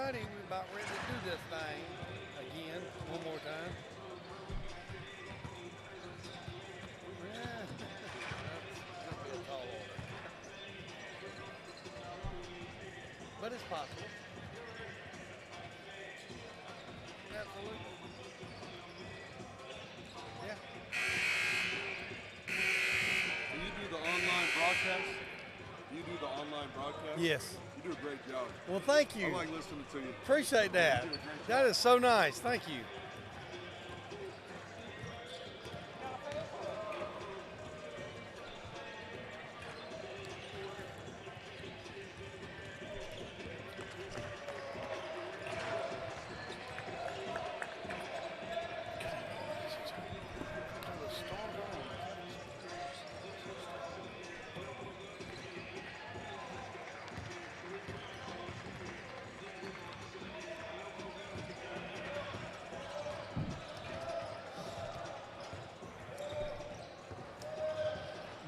righty, we're about ready to do this thing again, one more time. Yeah, that's going to be a tall order. But it's possible. Absolutely. Yeah. Do you do the online broadcast? You do the online broadcast? Yes. You do a great job. Well, thank you. I like listening to you. Appreciate that. That is so nice. Thank you.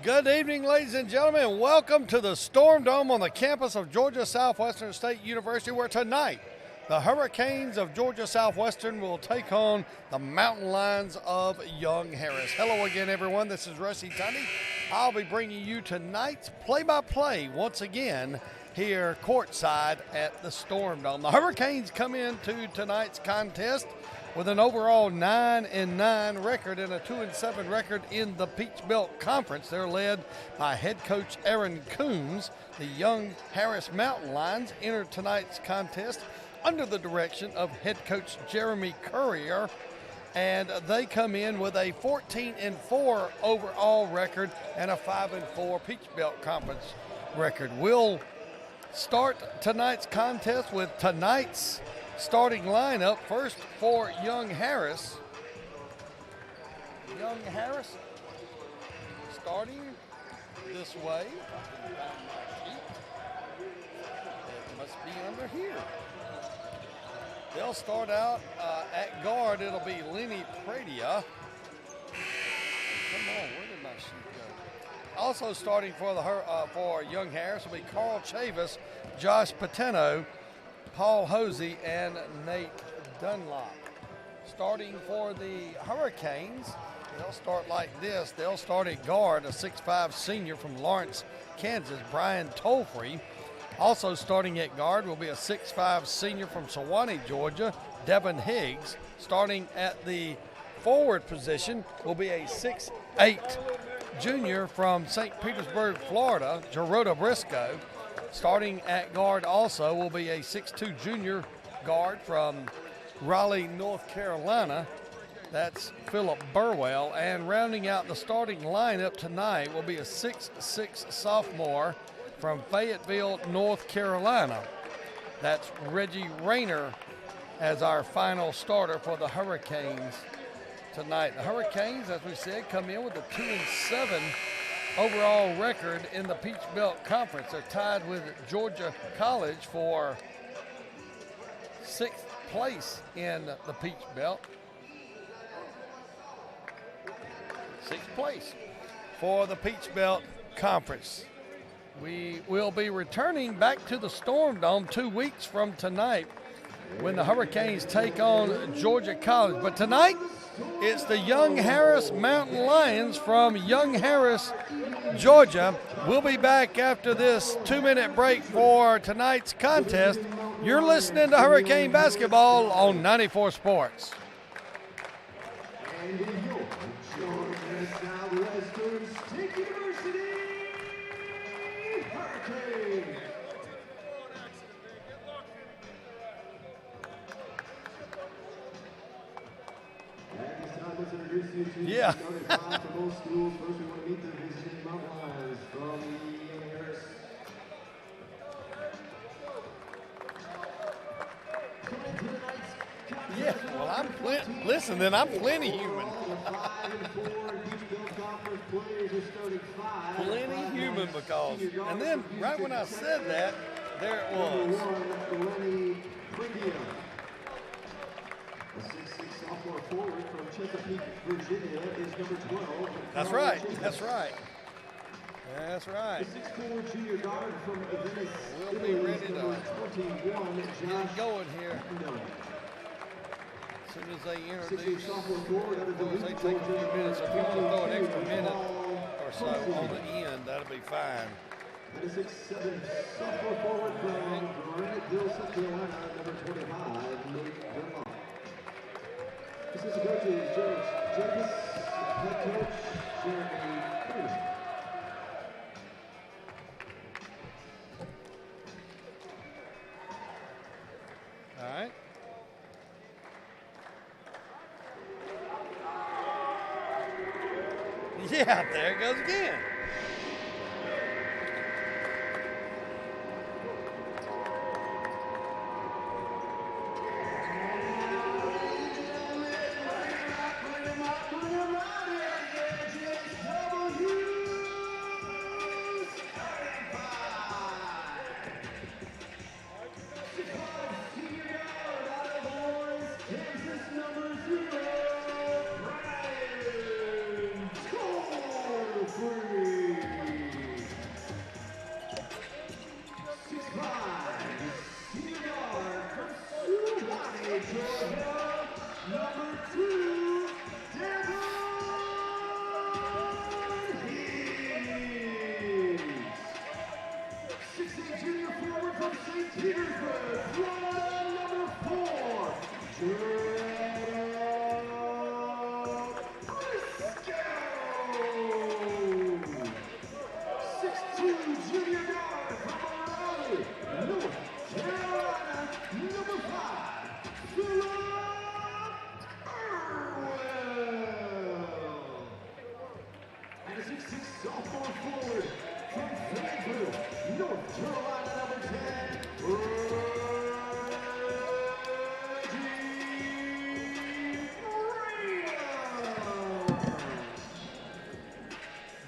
Good evening, ladies and gentlemen. Welcome to the Storm Dome on the campus of Georgia Southwestern State University, where tonight the Hurricanes of Georgia Southwestern will take on the Mountain Lions of Young Harris. Hello again, everyone. This is Rusty Tunney. I'll be bringing you tonight's play-by-play once again here courtside at the Storm Dome. The Hurricanes come into tonight's contest with an overall 9-9 record and a 2-7 record in the Peach Belt Conference. They're led by head coach Aaron Coombs. The Young Harris Mountain Lions enter tonight's contest under the direction of head coach Jeremy Currier, and they come in with a 14-4 overall record and a 5-4 Peach Belt Conference record. We'll start tonight's contest with tonight's starting lineup. First for Young Harris. Young Harris starting this way. It must be under here. They'll start out at guard. It'll be Lenny Pradia. Come on, where did my sheet go? Also starting for Young Harris will be Carl Chavis, Josh Pateno, Paul Hosey, and Nate Dunlop. Starting for the Hurricanes, they'll start like this. They'll start at guard, a 6'5 senior from Lawrence, Kansas, Brian Tolfree. Also starting at guard will be a 6'5 senior from Sewanee, Georgia, Devin Higgs. Starting at the forward position will be a 6'8 junior from St. Petersburg, Florida, Gerardo Briscoe. Starting at guard also will be a 6'2 junior guard from Raleigh, North Carolina. That's Philip Burwell. And rounding out the starting lineup tonight will be a 6'6 sophomore from Fayetteville, North Carolina. That's Reggie Rayner as our final starter for the Hurricanes tonight. The Hurricanes, as we said, come in with a 2-7 overall record in the Peach Belt Conference. They're tied with Georgia College for 6th place in the Peach Belt. 6th place for the Peach Belt Conference. We will be returning back to the Storm Dome 2 weeks from tonight when the Hurricanes take on Georgia College. But tonight, it's the Young Harris Mountain Lions from Young Harris, Georgia. We'll be back after this 2-minute break for tonight's contest. You're listening to Hurricane Basketball on 94 Sports. And in your Georgia Southwestern State University Hurricanes. Yeah. Yeah, well, I'm plenty human. Plenty human because, and then right when I said that, there it was. Sophomore forward from Chesapeake, Virginia is number 12. That's right. That's right. That's right. The 6'4 junior guard from Venice. We'll be ready to 21, Get Josh going here. Miller. As soon as they 6'8" introduce, sophomore forward out of the as they league, take a few minutes, if you want to throw an extra minute Paul or so on the end, that'll be fine. And a 6'7" sophomore forward from Graniteville, South Carolina, number 25, Nate Dunlop. Assistant coaches, George Jenkins, head coach, Jeremy Peterson. All right. Yeah, there it goes again.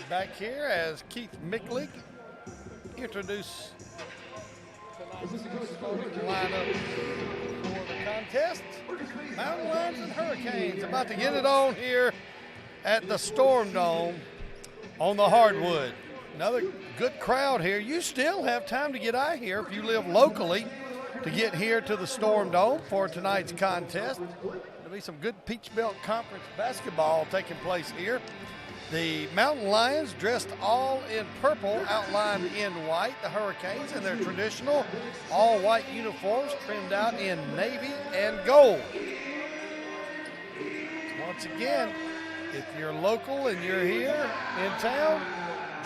Back here as Keith Micklig introduce lineup for the contest. Mountain Lions and Hurricanes about to get it on here at the Storm Dome on the hardwood. Another good crowd here. You still have time to get out here if you live locally to get here to the Storm Dome for tonight's contest. There'll be some good Peach Belt Conference basketball taking place here. The Mountain Lions dressed all in purple, outlined in white. The Hurricanes in their traditional all-white uniforms trimmed out in navy and gold. Once again, if you're local and you're here in town,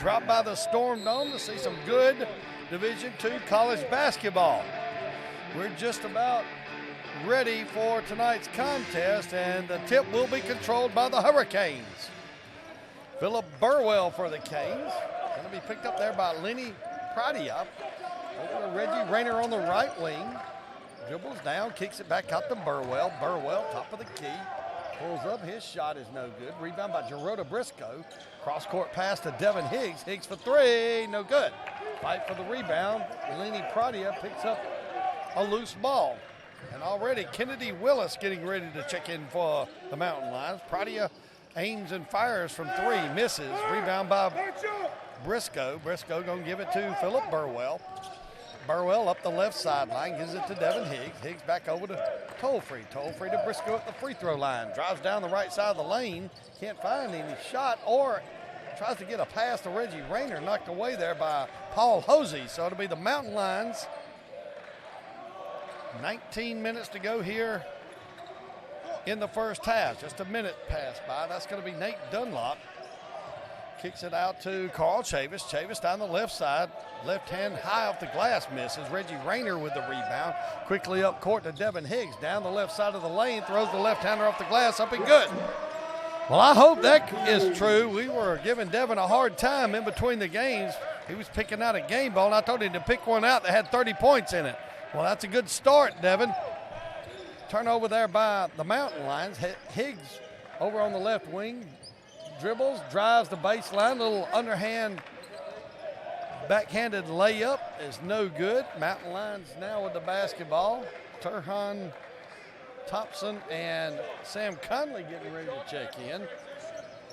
drop by the Storm Dome to see some good Division II college basketball. We're just about ready for tonight's contest, and the tip will be controlled by the Hurricanes. Philip Burwell for the Canes. Going to be picked up there by Lenny Pradia. Over to Reggie Rayner on the right wing. Dribbles down, kicks it back out to Burwell. Burwell, top of the key. Pulls up, his shot is no good. Rebound by Gerota Briscoe. Cross-court pass to Devin Higgs. Higgs for three, no good. Fight for the rebound. Lenny Pradia picks up a loose ball. And already Kennedy Willis getting ready to check in for the Mountain Lions. Pradia aims and fires from three, misses. Rebound by Briscoe. Briscoe gonna give it to Philip Burwell. Burwell up the left sideline, gives it to Devin Higgs. Higgs back over to Tollfree. Tollfree to Briscoe at the free throw line. Drives down the right side of the lane. Can't find any shot, or tries to get a pass to Reggie Rayner, knocked away there by Paul Hosey. So it'll be the Mountain Lions. 19 minutes to go here in the first half. Just a minute passed by. That's going to be Nate Dunlop. Kicks it out to Carl Chavis. Chavis down the left side. Left hand high off the glass, misses. Reggie Rayner with the rebound. Quickly up court to Devin Higgs. Down the left side of the lane. Throws the left-hander off the glass. Up and good. Well, I hope that is true. We were giving Devin a hard time in between the games. He was picking out a game ball, and I told him to pick one out that had 30 points in it. Well, that's a good start, Devin. Turnover there by the Mountain Lions. Higgs over on the left wing. Dribbles, drives the baseline. Little underhand backhanded layup is no good. Mountain Lions now with the basketball. Turhan Thompson and Sam Conley getting ready to check in.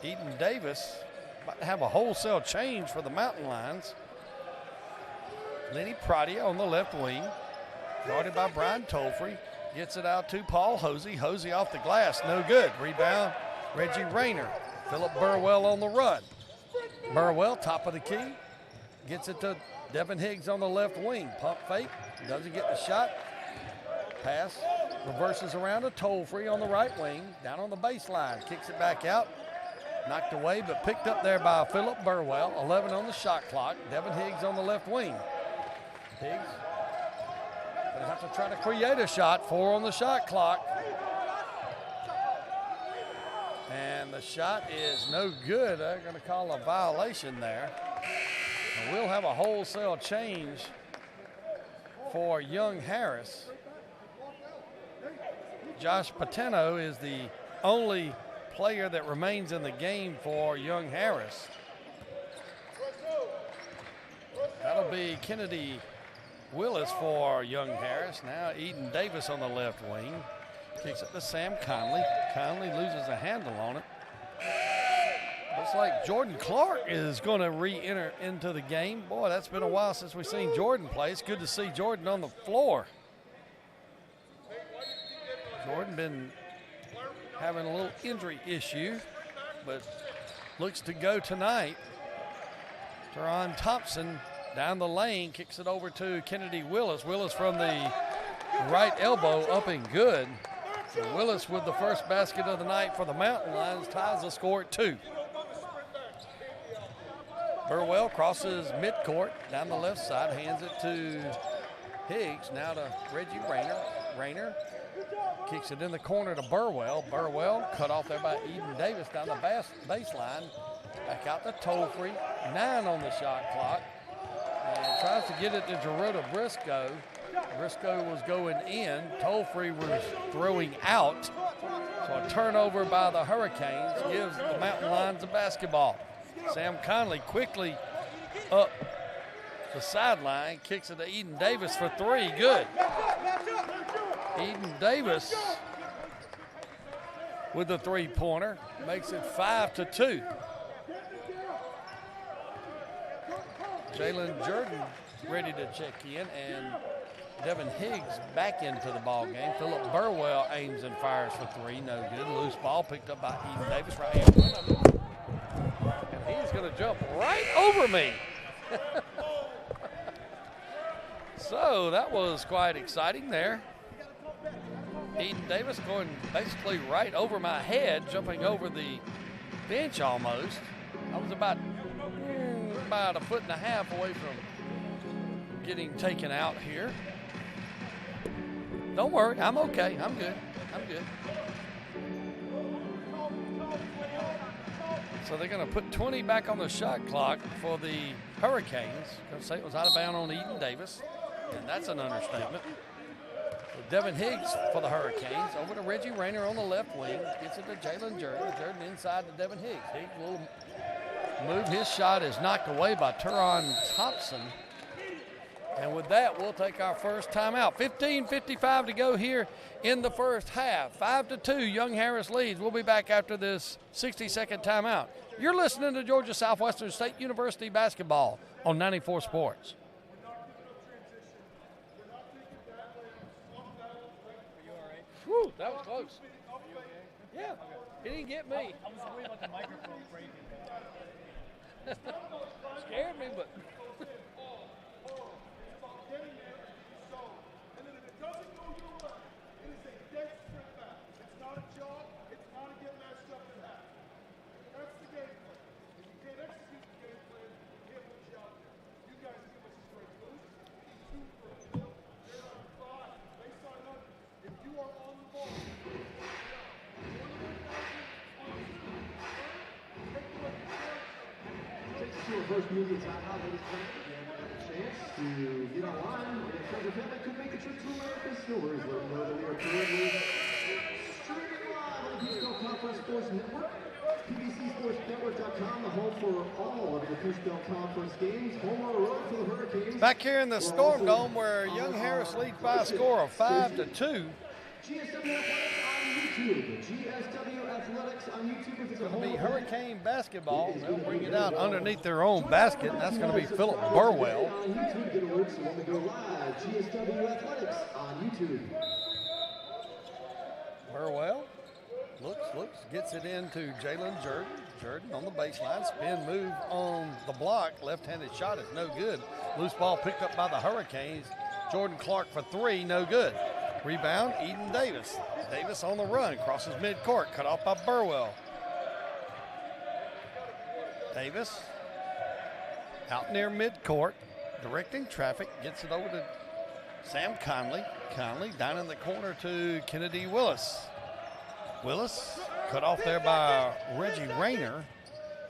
Eden Davis about to have a wholesale change for the Mountain Lions. Lenny Pradia on the left wing. Guarded by Brian Tolfrey. Gets it out to Paul Hosey. Hosey off the glass, no good. Rebound, Reggie Rayner. Philip Burwell on the run. Burwell, top of the key. Gets it to Devin Higgs on the left wing. Pump fake, doesn't get the shot. Pass, reverses around to Tolfrey on the right wing. Down on the baseline, kicks it back out. Knocked away, but picked up there by Philip Burwell. 11 on the shot clock. Devin Higgs on the left wing. Higgs gonna have to try to create a shot. 4 on the shot clock. And the shot is no good. They're gonna call a violation there. And we'll have a wholesale change for Young Harris. Josh Pateno is the only player that remains in the game for Young Harris. That'll be Kennedy Willis for Young Harris. Now Eden Davis on the left wing. Kicks it to Sam Conley. Conley loses a handle on it. Looks like Jordan Clark is going to re-enter into the game. Boy, that's been a while since we've seen Jordan play. It's good to see Jordan on the floor. Jordan been having a little injury issue, but looks to go tonight. Teron Thompson down the lane, kicks it over to Kennedy Willis. Willis from the right elbow, up and good. So Willis with the first basket of the night for the Mountain Lions, ties the score at 2. Burwell crosses midcourt down the left side, hands it to Higgs, now to Reggie Rayner. Rayner kicks it in the corner to Burwell. Burwell cut off there by Eden Davis down the baseline. Back out to Tolfrey, 9 on the shot clock. And tries to get it to Gerardo Briscoe. Briscoe was going in. Tolfrey was throwing out. So a turnover by the Hurricanes gives the Mountain Lions the basketball. Sam Conley quickly up the sideline, kicks it to Eden Davis for 3. Good. Eden Davis with the 3-pointer makes it 5-2. Jalen Jordan ready to check in, and Devin Higgs back into the ball game. Philip Burwell aims and fires for 3, no good. Loose ball picked up by Eden Davis right in front of him. And he's going to jump right over me. So that was quite exciting there. Eden Davis going basically right over my head, jumping over the bench almost. I was about a foot and a half away from getting taken out here. Don't worry, I'm okay. I'm good. So they're going to put 20 back on the shot clock for the Hurricanes. Going to say it was out of bounds on Eden Davis, and that's an understatement. So Devin Higgs for the Hurricanes, over to Reggie Rayner on the left wing, gets it to Jalen Jordan. Jordan inside to Devin Higgs. Higgs will move. His shot is knocked away by Teron Thompson. And with that, we'll take our first timeout. 15:55 to go here in the first half. 5-2, Young Harris leads. We'll be back after this 60-second timeout. You're listening to Georgia Southwestern State University basketball on 94 Sports. Whew, that was close. Yeah, he didn't get me. I was worried about the microphone breaking. Scared me, but... First music timeout, ladies and gentlemen. Again, we have a chance to get online. And if friends or family could make a trip to Americus stores, let them know that we are currently streaming live on the Peachbelt Conference Sports Network. PBCSportsNetwork.com, the home for all of the Peachbelt Conference games. Home or road for the Hurricanes. Back here in the Storm Dome, where Young Harris leads by a score of 5-2. GSW Athletics on YouTube. GSW Athletics on YouTube. If it's Going to be Hurricane basketball. They'll bring it out underneath their own basket. That's going to be Philip Burwell. On YouTube, get alerts when we go live. GSW Athletics on YouTube. Burwell looks, gets it into Jalen Jordan. Jordan on the baseline, spin move on the block. Left-handed shot is no good. Loose ball picked up by the Hurricanes. Jordan Clark for three, no good. Rebound, Eden Davis. Davis on the run, crosses midcourt, cut off by Burwell. Davis out near midcourt, directing traffic, gets it over to Sam Conley. Conley down in the corner to Kennedy Willis. Willis cut off there by Reggie Rayner.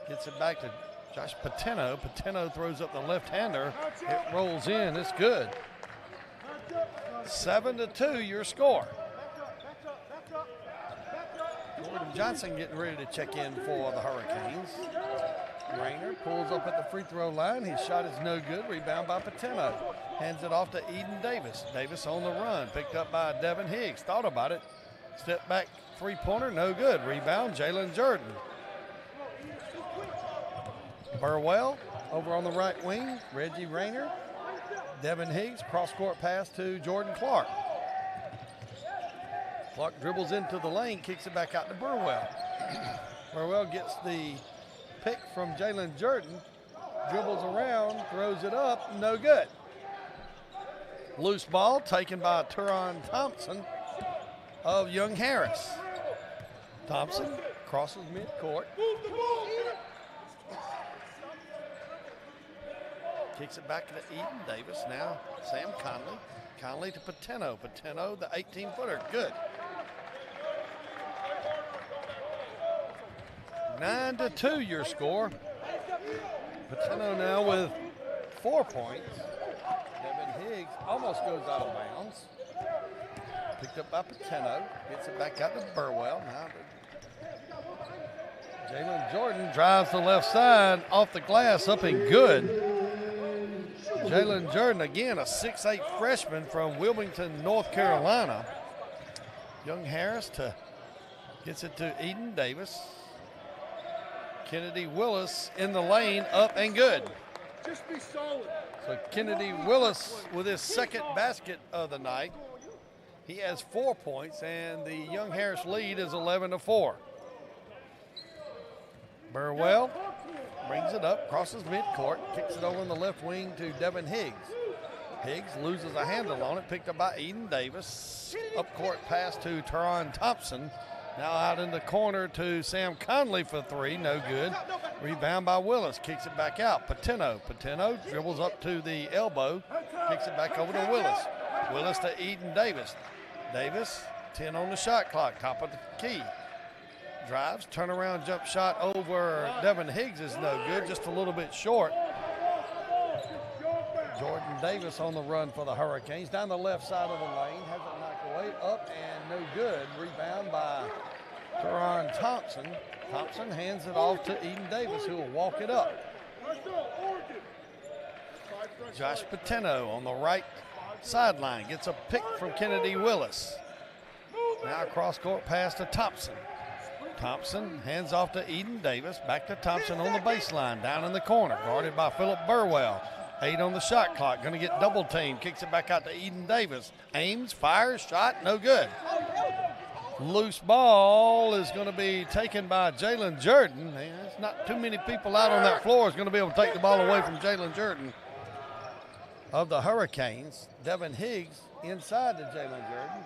Gets it back to Josh Patino. Patino throws up the left-hander. It rolls in, it's good. 7-2 your score. Jordan Johnson getting ready to check in for the Hurricanes. Rayner pulls up at the free throw line. His shot is no good. Rebound by Patino. Hands it off to Eden Davis. Davis on the run. Picked up by Devin Higgs. Thought about it. Step back three-pointer. No good. Rebound Jalen Jordan. Burwell over on the right wing. Reggie Rayner. Devin Higgs. Cross-court pass to Jordan Clark. Clark dribbles into the lane. Kicks it back out to Burwell. Burwell gets the pick from Jalen Jordan, dribbles around, throws it up, no good. Loose ball taken by Teron Thompson of Young Harris. Thompson crosses midcourt. Kicks it back to Eden Davis. Now Sam Conley. Conley to Patino. Patino, the 18-footer, good. 9-2 your score. Patino now with 4 points. Devin Higgs almost goes out of bounds. Picked up by Patino. Gets it back out to Burwell. Now Jalen Jordan drives the left side off the glass, up and good. Jalen Jordan, again, a 6'8 freshman from Wilmington, North Carolina. Young Harris gets it to Eden Davis. Kennedy Willis in the lane, up and good. Just be solid. So Kennedy Willis with his second basket of the night. He has 4 points, and the Young Harris lead is 11-4. Burwell brings it up, crosses midcourt, kicks it over in the left wing to Devin Higgs. Higgs loses a handle on it, picked up by Eden Davis. Up court pass to Teron Thompson. Now out in the corner to Sam Conley for three, no good. Rebound by Willis, kicks it back out. Patino dribbles up to the elbow, kicks it back over to Willis. Willis to Eden Davis. Davis, 10 on the shot clock, top of the key. Drives, turnaround jump shot over Devin Higgs is no good, just a little bit short. Jordan Davis on the run for the Hurricanes. Down the left side of the lane, has it knocked away, up and no good. Rebound by Teron Thompson. Thompson hands it off to Eden Davis, who will walk it up. Josh Patino on the right sideline gets a pick from Kennedy Willis. Now a cross-court pass to Thompson. Thompson hands off to Eden Davis. Back to Thompson on the baseline, down in the corner, guarded by Philip Burwell. 8 on the shot clock, going to get double teamed. Kicks it back out to Eden Davis. Aims, fires, shot, no good. Loose ball is going to be taken by Jalen Jordan. There's not too many people out on that floor is going to be able to take the ball away from Jalen Jordan of the Hurricanes. Devin Higgs inside to Jalen Jordan.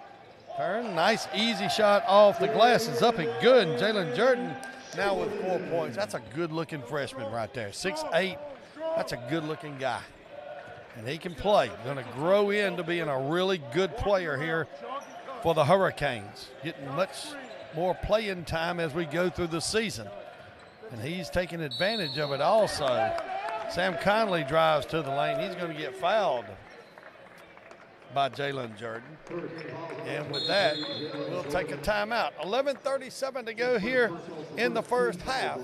Turn, nice easy shot off the glass is up and good. And Jalen Jordan now with 4 points. That's a good-looking freshman right there. 6'8". That's a good-looking guy. And he can play. Going to grow into being a really good player here for the Hurricanes. Getting much more playing time as we go through the season. And he's taking advantage of it also. Sam Conley drives to the lane. He's going to get fouled by Jalen Jordan. And with that, we'll take a timeout. 11:37 to go here in the first half.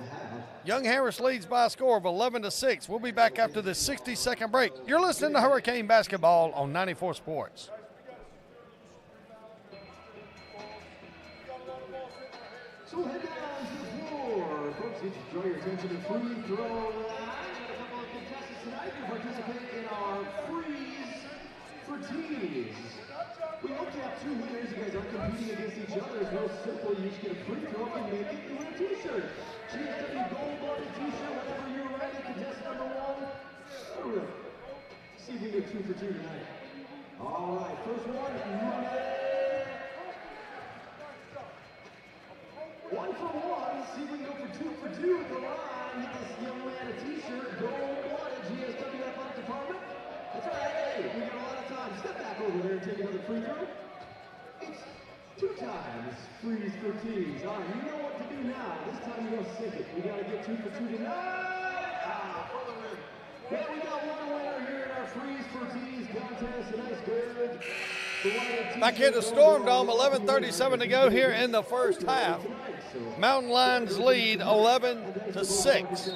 Young Harris leads by a score of 11-6. We'll be back after this 60-second break. You're listening to Hurricane Basketball on 94 Sports. So head down to the floor. Folks, need to draw your attention to free throw line. Got a couple of contestants tonight who participate in our freeze for tees. We hope to have 2 winners. You guys aren't competing against each other. It's real simple. You just get a free throw and make it. You win a t-shirt. GSW gold-bonded t-shirt, whatever you're ready. Contestant number 1. See if we can get 2 for 2 tonight. All right, first one. 1 for 1. See if we can go for 2 for 2 at the line. Get this young man a t-shirt. Gold-bonded GSW athletic department. That's right. Hey, we got a lot of time. Step back over there and take another free throw. It's 2 times freeze for tees. All right, you know what to do now. This time you're going to sink it. We got to get 2 for 2 tonight. Well, we got one winner here in our freeze for tees contest. A nice good. Back here at the Storm Dome, 11:37 to go here in the first half. Mountain Lions lead 11-6.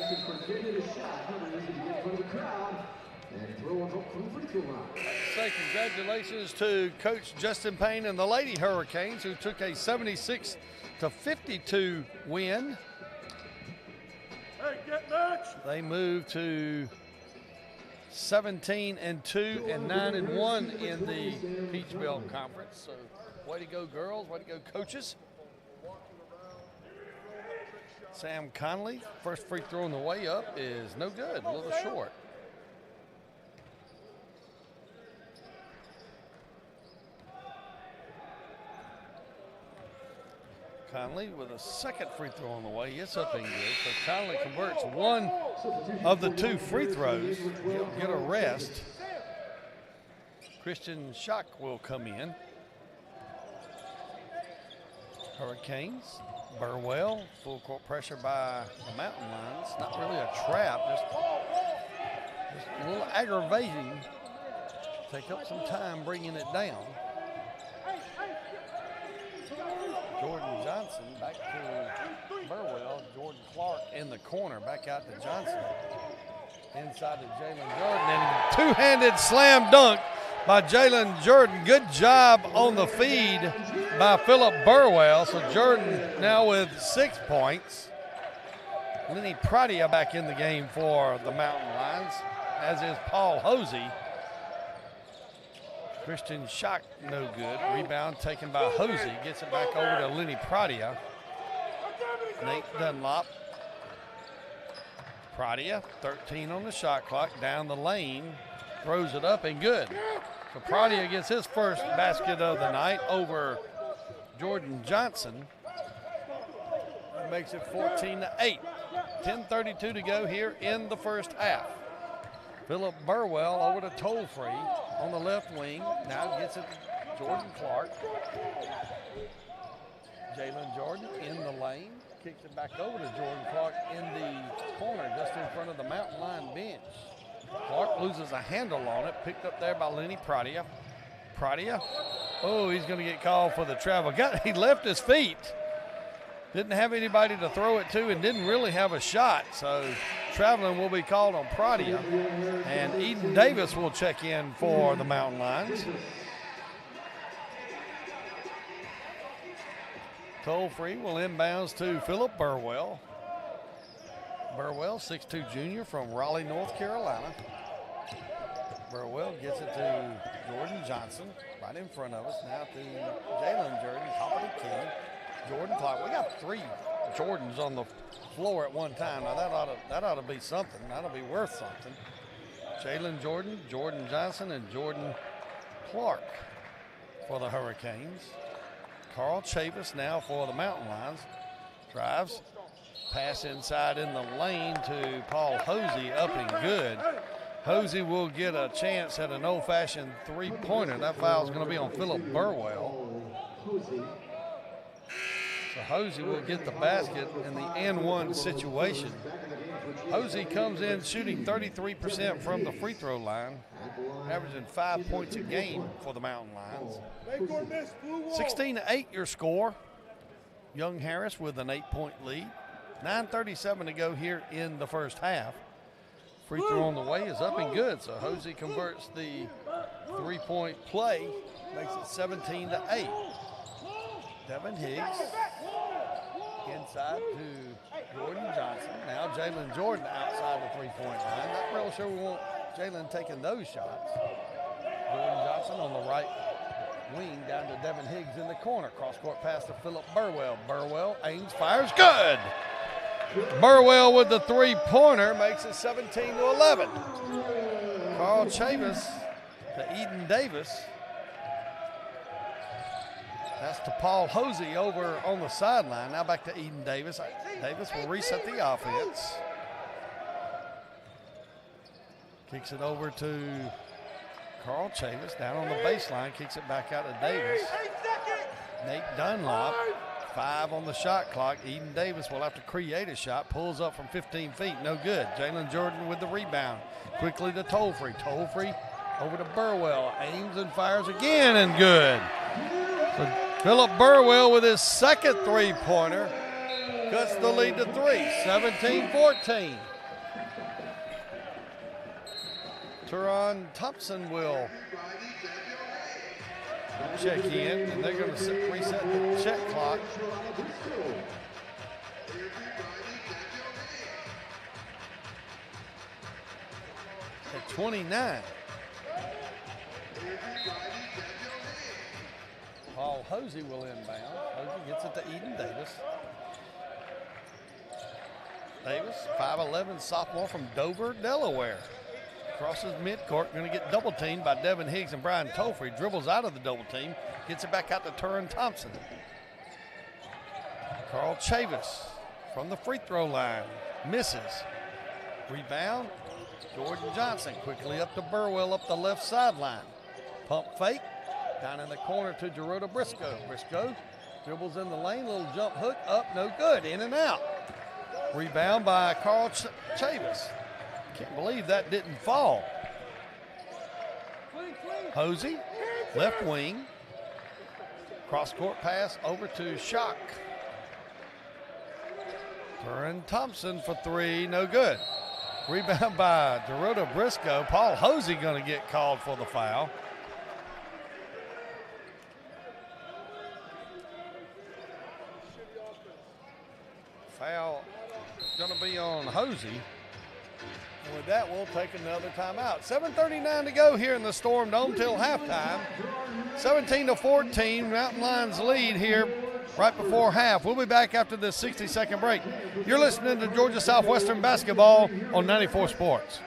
Say congratulations to Coach Justin Payne and the Lady Hurricanes, who took a 76-52 win. Hey, get next. They moved to 17-2 and 9-1 in the Peach Belt Conference. So, way to go, girls! Way to go, coaches! Sam Conley, first free throw on the way up is no good, a little short. Conley with a second free throw on the way. It's up and good. So Conley converts one of the 2 free throws. He'll get a rest. Christian Schock will come in. Hurricanes, Burwell, full court pressure by the Mountain Lions. Not really a trap, just a little aggravating. Take up some time bringing it down. Jordan Johnson back to Burwell. Jordan Clark in the corner, back out to Johnson. Inside to Jalen Jordan, and two-handed slam dunk by Jalen Jordan. Good job on the feed by Philip Burwell. So Jordan now with 6 points. Lenny Pratia back in the game for the Mountain Lions, as is Paul Hosey. Christian Schock, no good. Rebound taken by Hosey. Gets it back over to Lenny Pratia. Nate Dunlop. Pratia, 13 on the shot clock. Down the lane. Throws it up and good. So Pratia gets his first basket of the night over Jordan Johnson. That makes it 14-8. 10:32 to go here in the first half. Philip Burwell over to Tollfree on the left wing. Now gets it to Jordan Clark. Jalen Jordan in the lane. Kicks it back over to Jordan Clark in the corner just in front of the Mountain Lion bench. Clark loses a handle on it. Picked up there by Lenny Pratia. Pratia. Oh, he's going to get called for the travel. He left his feet. Didn't have anybody to throw it to and didn't really have a shot. So traveling will be called on Pratia. And Eden Davis will check in for the Mountain Lions. Toll-free will inbounds to Philip Burwell. Burwell, 6'2" junior from Raleigh, North Carolina. Burwell gets it to Jordan Johnson right in front of us. Now to Jalen Jordan, top of the key. Jordan Clark. We got 3 Jordans on the floor at one time. Now that ought to be something. That'll be worth something. Jalen Jordan, Jordan Johnson, and Jordan Clark for the Hurricanes. Carl Chavis now for the Mountain Lions. Drives. Pass inside in the lane to Paul Hosey, up and good. Hosey will get a chance at an old-fashioned three-pointer. That foul is going to be on Philip Burwell. So Hosey will get the basket in the N1 situation. Hosey comes in shooting 33% from the free throw line, averaging 5 points a game for the Mountain Lions. 16-8 your score. Young Harris with an 8-point lead. 9:37 to go here in the first half. Free throw on the way is up and good. So Hosey converts the three-point play, makes it 17-8. Devin Higgs Inside to Jordan Johnson. Now Jalen Jordan outside the three-point line. Not real sure we want Jalen taking those shots. Jordan Johnson on the right wing down to Devin Higgs in the corner. Cross-court pass to Philip Burwell. Burwell aims, fires, good! Burwell with the three-pointer makes it 17-11. Carl Chavis to Eden Davis. That's to Paul Hosey over on the sideline. Now back to Eden Davis. Davis will reset the offense. Kicks it over to Carl Chavis down on the baseline. Kicks it back out to Davis. Nate Dunlop, 5 on the shot clock. Eden Davis will have to create a shot. Pulls up from 15 feet, no good. Jalen Jordan with the rebound. Quickly to Tollfree. Tollfree over to Burwell. Aims and fires again and good. So Philip Burwell with his second three-pointer cuts the lead to 3, 17-14. Teron Thompson will check in, and they're going to reset the check clock. At 29. Paul Hosey will inbound. Hosey gets it to Eden Davis. Davis, 5'11", sophomore from Dover, Delaware. Crosses midcourt, going to get double teamed by Devin Higgs and Brian Tollfree. Dribbles out of the double team, gets it back out to Turin Thompson. Carl Chavis from the free throw line, misses. Rebound, Jordan Johnson quickly up to Burwell up the left sideline. Pump fake, down in the corner to Gerota Briscoe. Briscoe dribbles in the lane, little jump hook, up, no good, in and out. Rebound by Carl Chavis. Can't believe that didn't fall. Hosey, left wing. Cross-court pass over to Shock. Turin Thompson for 3, no good. Rebound by Gerota Briscoe. Paul Hosey going to get called for the foul. Foul going to be on Hosey. And with that, we'll take another timeout. 7:39 to go here in the Storm Dome till halftime. 17-14, Mountain Lions lead here right before half. We'll be back after this 60-second break. You're listening to Georgia Southwestern basketball on 94 Sports.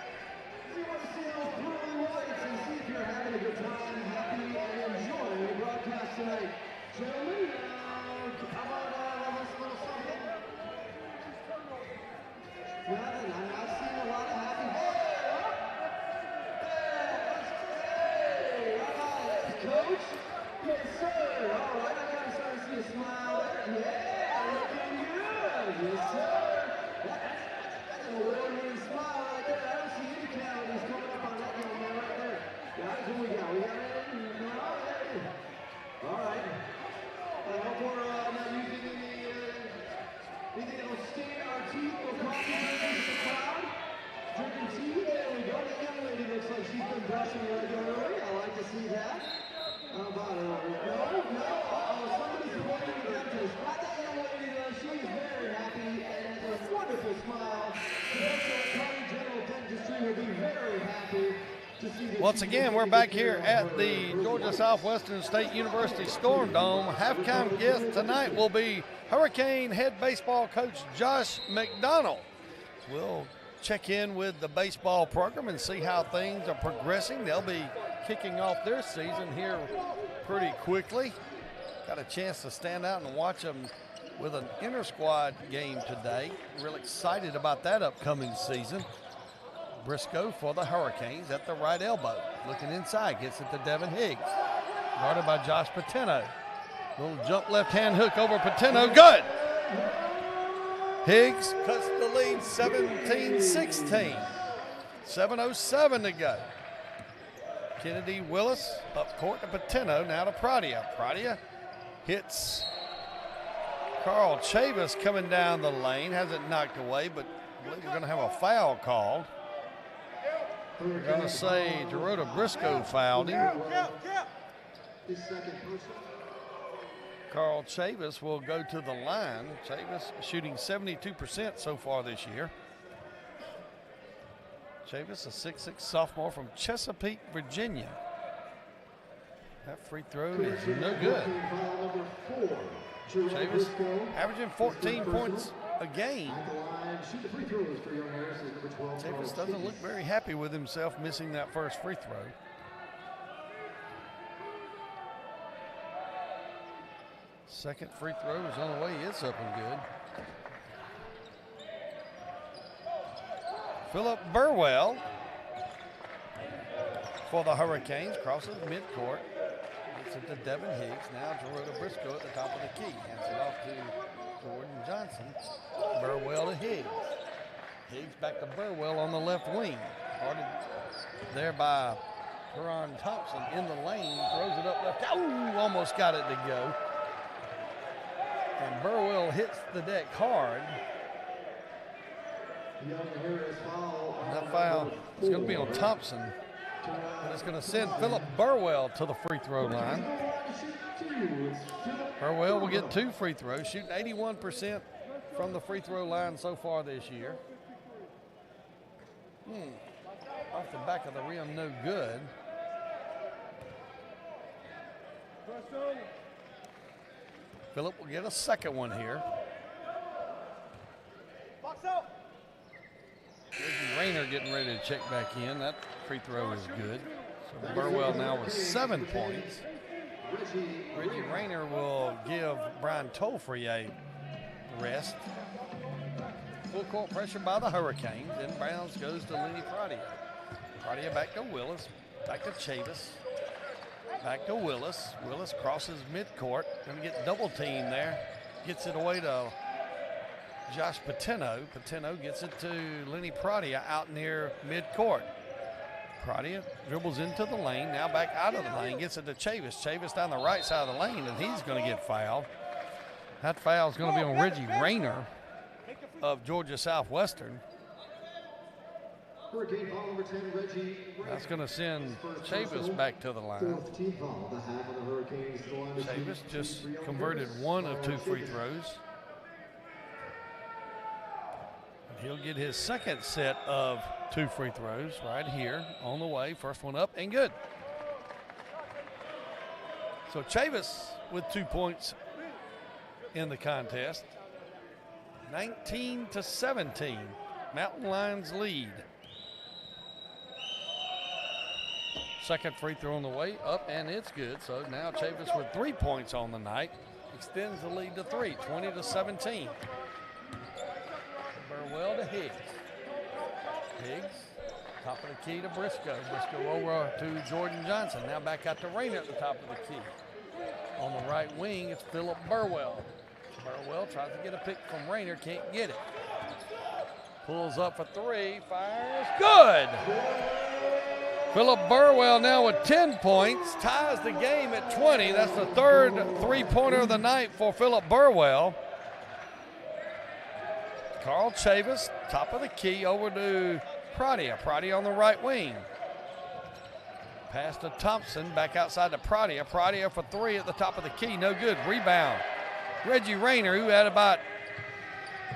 Once again, we're back here at the Georgia Southwestern State University Storm Dome. Halftime guest tonight will be Hurricane head baseball coach Josh McDonald. We'll check in with the baseball program and see how things are progressing. They'll be kicking off their season here pretty quickly. Got a chance to stand out and watch them with an inter-squad game today. Real excited about that upcoming season. Briscoe for the Hurricanes at the right elbow. Looking inside, gets it to Devin Higgs. Guarded by Josh Patino. Little jump left-hand hook over Patino, good! Higgs cuts the lead 17-16. 7:07 to go. Kennedy Willis up court to Patino, now to Pradia. Pradia hits Carl Chavis coming down the lane. Has it knocked away, but I believe we're going to have a foul called. We're going to say Gerota Briscoe fouled him. Carl Chavis will go to the line. Chavis shooting 72% so far this year. Chavis, a 6'6" sophomore from Chesapeake, Virginia. That free throw is no good. Chavis averaging 14 points a game. Chavis doesn't look very happy with himself missing that first free throw. Second free throw is on the way. It's up and good. Philip Burwell for the Hurricanes crosses midcourt. Gets it to Devin Higgs. Now Gerardo Briscoe at the top of the key. Hands it off to Jordan Johnson. Burwell to Higgs. Higgs back to Burwell on the left wing. Guarded there by Teron Thompson in the lane. Throws it up left. Oh, almost got it to go. And Burwell hits the deck hard. That foul is going to be on Thompson. And it's going to send Philip Burwell to the free throw line. Burwell will get 2 free throws, shooting 81% from the free throw line so far this year. Off the back of the rim, no good. Philip will get a second one here. Reggie Rayner getting ready to check back in. That free throw is good. So Burwell now with 7 points. Reggie Rayner will give Brian Tolfrey a rest. Full court pressure by the Hurricanes. Then Browns goes to Lenny Pradia. Pradia back to Willis. Back to Chavis. Back to Willis. Willis crosses midcourt. Going to get double teamed there. Gets it away to Josh Patino. Patino gets it to Lenny Pradia out near midcourt. Pradia dribbles into the lane. Now back out of the lane. Gets it to Chavis. Chavis down the right side of the lane, and he's going to get fouled. That foul is going to be on Reggie Rayner of Georgia Southwestern. That's going to send Chavis back to the line. Chavis just converted 1 of 2 free throws. He'll get his second set of 2 free throws right here on the way. First one up and good. So Chavis with 2 points in the contest. 19-17. Mountain Lions lead. Second free throw on the way up, and it's good. So now Chavis with 3 points on the night extends the lead to 3, 20-17. Burwell to Higgs. Higgs, top of the key to Briscoe. Briscoe over to Jordan Johnson. Now back out to Rayner at the top of the key. On the right wing, it's Philip Burwell. Burwell tries to get a pick from Rayner, can't get it. Pulls up for 3, fires, good! Philip Burwell now with 10 points, ties the game at 20. That's the third three-pointer of the night for Philip Burwell. Carl Chavis, top of the key, over to Pradia. Pradia on the right wing. Pass to Thompson, back outside to Pradia. Pradia for 3 at the top of the key, no good. Rebound. Reggie Rayner, who had about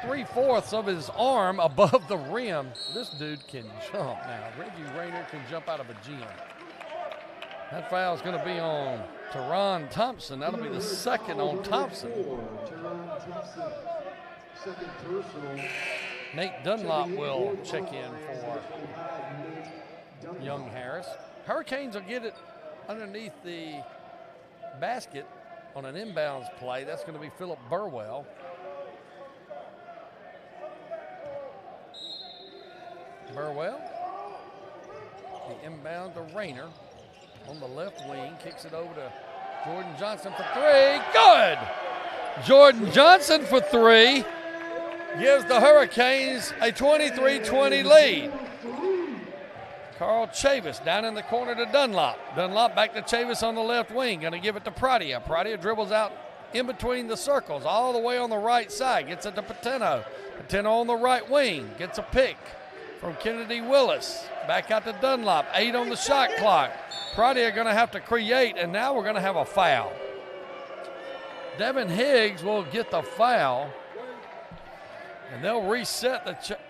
3/4 of his arm above the rim. This dude can jump now. Reggie Rayner can jump out of a gym. That foul is going to be on Teron Thompson. That'll be the second on Thompson. Nate Dunlop will check in for Young Harris. Hurricanes will get it underneath the basket on an inbounds play. That's going to be Philip Burwell. Burwell, the inbound to Rayner on the left wing, kicks it over to Jordan Johnson for 3, good! Jordan Johnson for 3 gives the Hurricanes a 23-20 lead. Carl Chavis down in the corner to Dunlop. Dunlop back to Chavis on the left wing, gonna give it to Pradia. Pradia dribbles out in between the circles, all the way on the right side, gets it to Patino. Patino on the right wing, gets a pick from Kennedy Willis. Back out to Dunlop, 8 on the shot clock. Pradia going to have to create, and now we're going to have a foul. Devin Higgs will get the foul, and they'll reset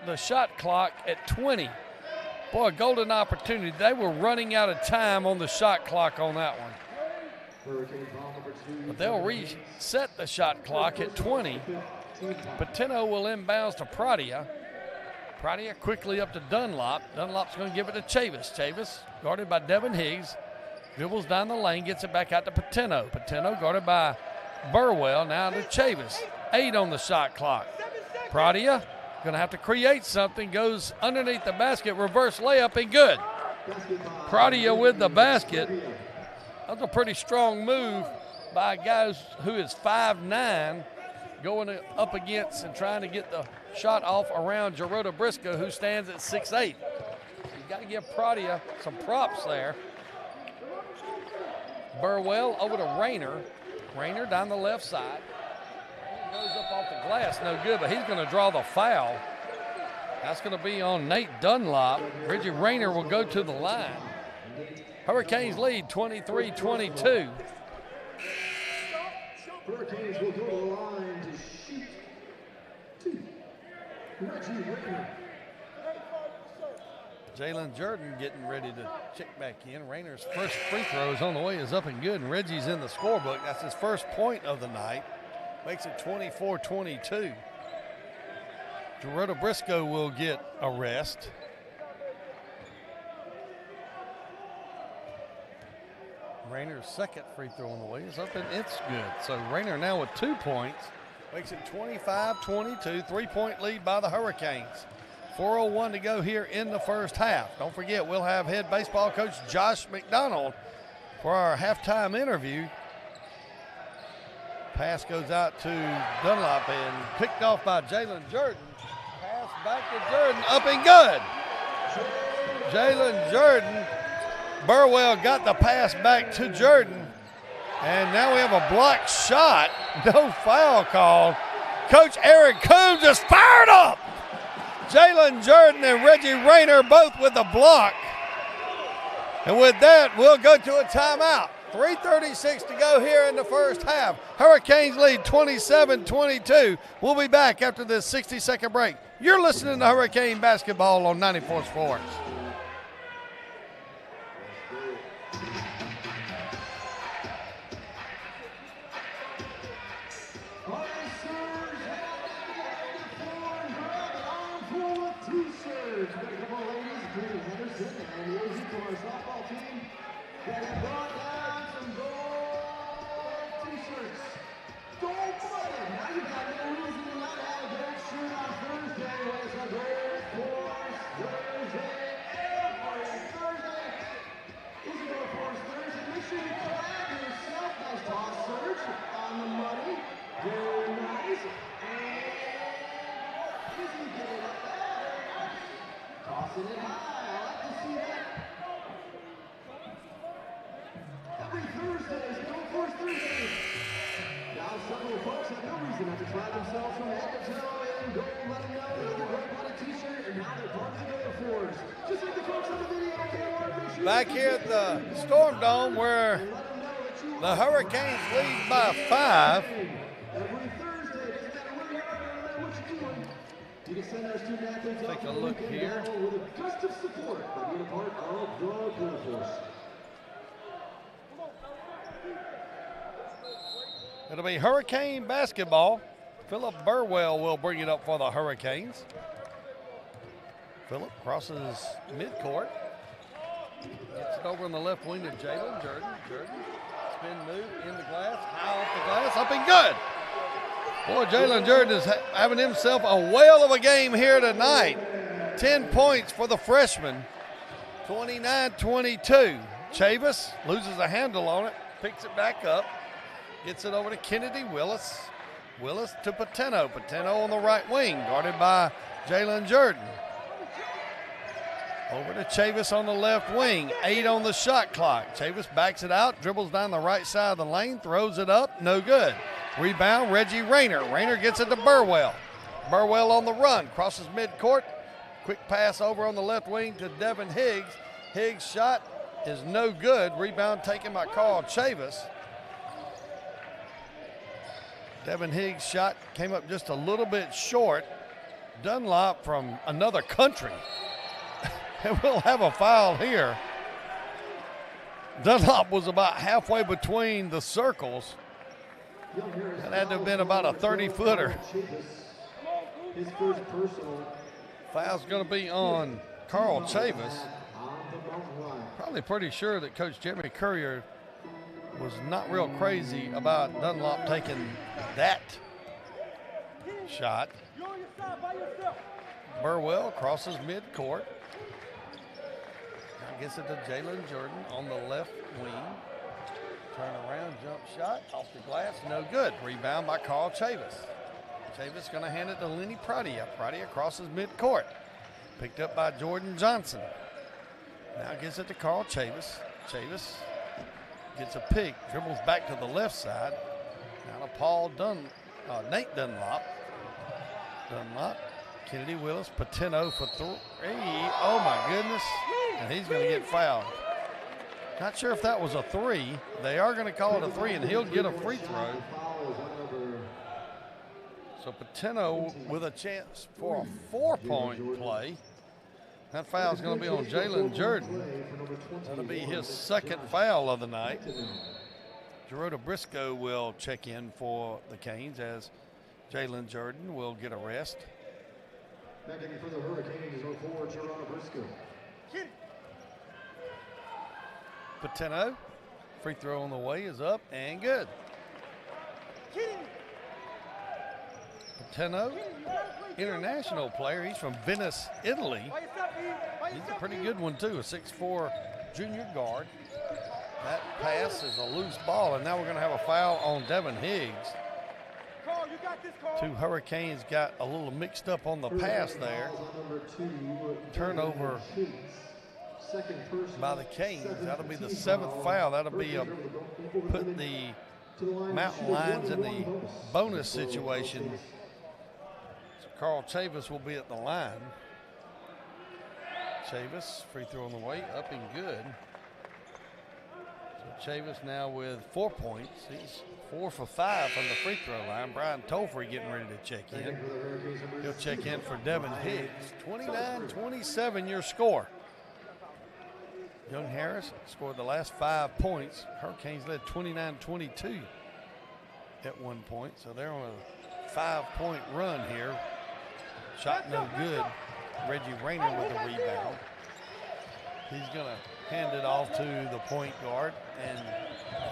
the shot clock at 20. Boy, golden opportunity. They were running out of time on the shot clock on that one. But they'll reset the shot clock at 20. Patino will inbounds to Pradia. Pradia quickly up to Dunlop. Dunlop's going to give it to Chavis. Chavis, guarded by Devin Higgs, dribbles down the lane, gets it back out to Patino. Patino, guarded by Burwell, now to Chavis. 8 on the shot clock. Pradia going to have to create something, goes underneath the basket, reverse layup, and good. Pradia with the basket. That's a pretty strong move by a guy who is 5'9", going up against and trying to get the shot off around Gerardo Briscoe, who stands at 6'8". You got to give Pradia some props there. Burwell over to Rayner. Rayner down the left side. Goes up off the glass, no good, but he's going to draw the foul. That's going to be on Nate Dunlop. Reggie Rayner will go to the line. Hurricanes lead 23-22. Hurricanes will go to the line to shoot 2. Reggie Rayner. Jalen Jordan getting ready to check back in. Rayner's first free throw is on the way, is up and good, and Reggie's in the scorebook. That's his first point of the night. Makes it 24-22. Gerardo Briscoe will get a rest. Rayner's second free throw on the way is up, and it's good. So Rayner now with 2 points. Makes it 25-22, 3-point lead by the Hurricanes. 4:01 to go here in the first half. Don't forget, we'll have head baseball coach Josh McDonald for our halftime interview. Pass goes out to Dunlop and picked off by Jalen Jordan. Pass back to Jordan, up and good. Jalen Jordan. Burwell got the pass back to Jordan. And now we have a blocked shot. No foul called. Coach Eric Coombs is fired up. Jalen Jordan and Reggie Rayner both with the block. And with that, we'll go to a timeout. 3:36 to go here in the first half. Hurricanes lead 27-22. We'll be back after this 60-second break. You're listening to Hurricane Basketball on 94 Sports. Back here at the Storm Dome where the Hurricanes lead by 5. Take a look here. It'll be Hurricane basketball. Philip Burwell will bring it up for the Hurricanes. Philip crosses midcourt. Gets it over on the left wing to Jalen Jordan. Jordan, spin move in the glass, high off the glass, up and good. Boy, Jalen Jordan is having himself a whale of a game here tonight. 10 points for the freshman. 29-22. Chavis loses a handle on it, picks it back up, gets it over to Kennedy Willis. Willis to Patino. Patino on the right wing, guarded by Jalen Jordan. Over to Chavis on the left wing. 8 on the shot clock. Chavis backs it out, dribbles down the right side of the lane, throws it up, no good. Rebound, Reggie Rayner. Rayner gets it to Burwell. Burwell on the run, crosses midcourt. Quick pass over on the left wing to Devin Higgs. Higgs' shot is no good. Rebound taken by Carl Chavis. Devin Higgs' shot came up just a little bit short. Dunlop from another country. And we'll have a foul here. Dunlop was about halfway between the circles. That had to have been about a 30-footer. His first personal. Foul's going to be on Carl Chavis. Probably pretty sure that Coach Jeremy Courier was not real crazy about Dunlop taking that shot. Burwell crosses midcourt. Now gets it to Jalen Jordan on the left wing. Turn around, jump shot, off the glass, no good. Rebound by Carl Chavis. Chavis going to hand it to Lenny Pradia. Pradia crosses midcourt. Picked up by Jordan Johnson. Now gets it to Carl Chavis. Chavis gets a pick, dribbles back to the left side. Now to Nate Dunlop. Dunlop, Kennedy Willis, Patino for 3. Oh my goodness. And he's going to get fouled. Not sure if that was a 3. They are going to call it a 3, and he'll get a free throw. So Patino with a chance for a 4-point play. That foul is going to be on Jalen Jordan. That'll be his second foul of the night. Gerardo Briscoe will check in for the Canes as Jalen Jordan will get a rest. Back in for the Hurricanes, number 4, Gerardo Briscoe. Patino, free throw on the way is up and good. Patino, international player. He's from Venice, Italy. He's a pretty good one too, a 6'4" junior guard. That pass is a loose ball, and now we're going to have a foul on Devin Higgs. Two Hurricanes got a little mixed up on the pass there. Turnover by the Canes. That'll be the 7th foul. That'll be put the Mountain Lions in the bonus situation. So Carl Chavis will be at the line. Chavis, free throw on the way, up and good. So Chavis now with 4 points. He's 4 for 5 from the free throw line. Brian Tolfrey getting ready to check in. He'll check in for Devin Higgs. 29-27 your score. Young Harris scored the last 5 points. Hurricanes led 29-22 at one point. So they're on a 5-point run here. Shot no good. Reggie Rayner with the rebound. He's going to hand it off to the point guard and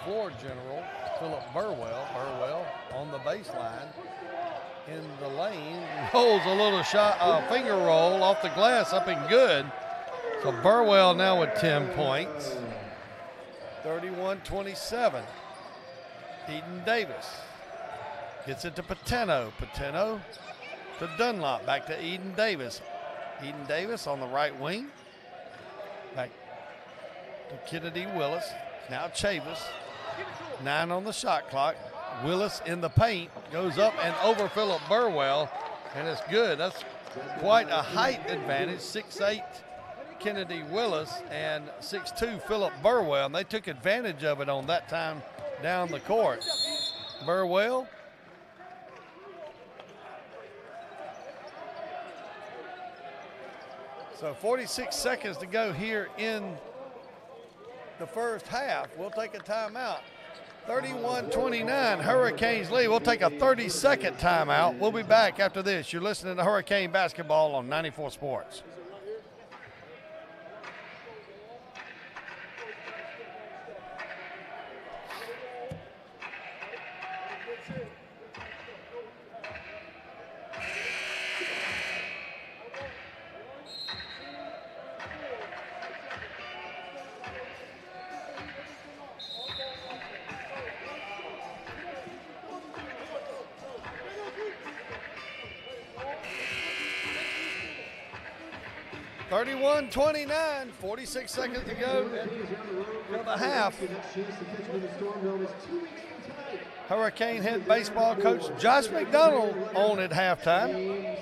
floor general, Philip Burwell. Burwell on the baseline in the lane. Rolls a little shot, finger roll off the glass, up and good. So Burwell now with 10 points. 31-27. Eden Davis gets it to Patino. Patino to Dunlop. Back to Eden Davis. Eden Davis on the right wing. Back to Kennedy Willis. Now Chavis. 9 on the shot clock. Willis in the paint. Goes up and over Philip Burwell. And it's good. That's quite a height advantage. 6'8" Kennedy Willis and 6'2" Philip Burwell. And they took advantage of it on that time down the court. Burwell. So 46 seconds to go here in the first half. We'll take a timeout. 31-29, Hurricanes lead. We'll take a 30-second timeout. We'll be back after this. You're listening to Hurricane Basketball on 94 Sports. (31-29), 46 seconds to go for the half. Hurricane head baseball coach Josh McDonald on at halftime.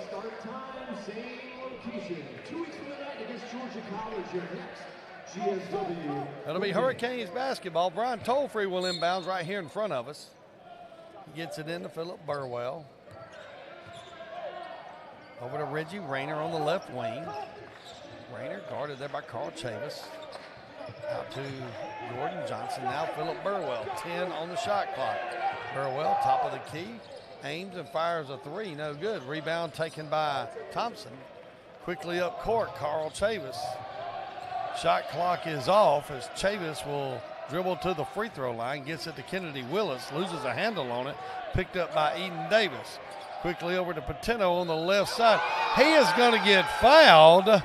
It'll be Hurricanes basketball. Brian Tolfrey will inbounds right here in front of us. He gets it into Philip Burwell. Over to Reggie Rayner on the left wing. Rayner guarded there by Carl Chavis. Out to Jordan Johnson. Now Philip Burwell, 10 on the shot clock. Burwell, top of the key, aims and fires a three. No good. Rebound taken by Thompson. Quickly up court, Carl Chavis. Shot clock is off as Chavis will dribble to the free throw line, gets it to Kennedy Willis, loses a handle on it, picked up by Eden Davis. Quickly over to Patino on the left side. He is going to get fouled.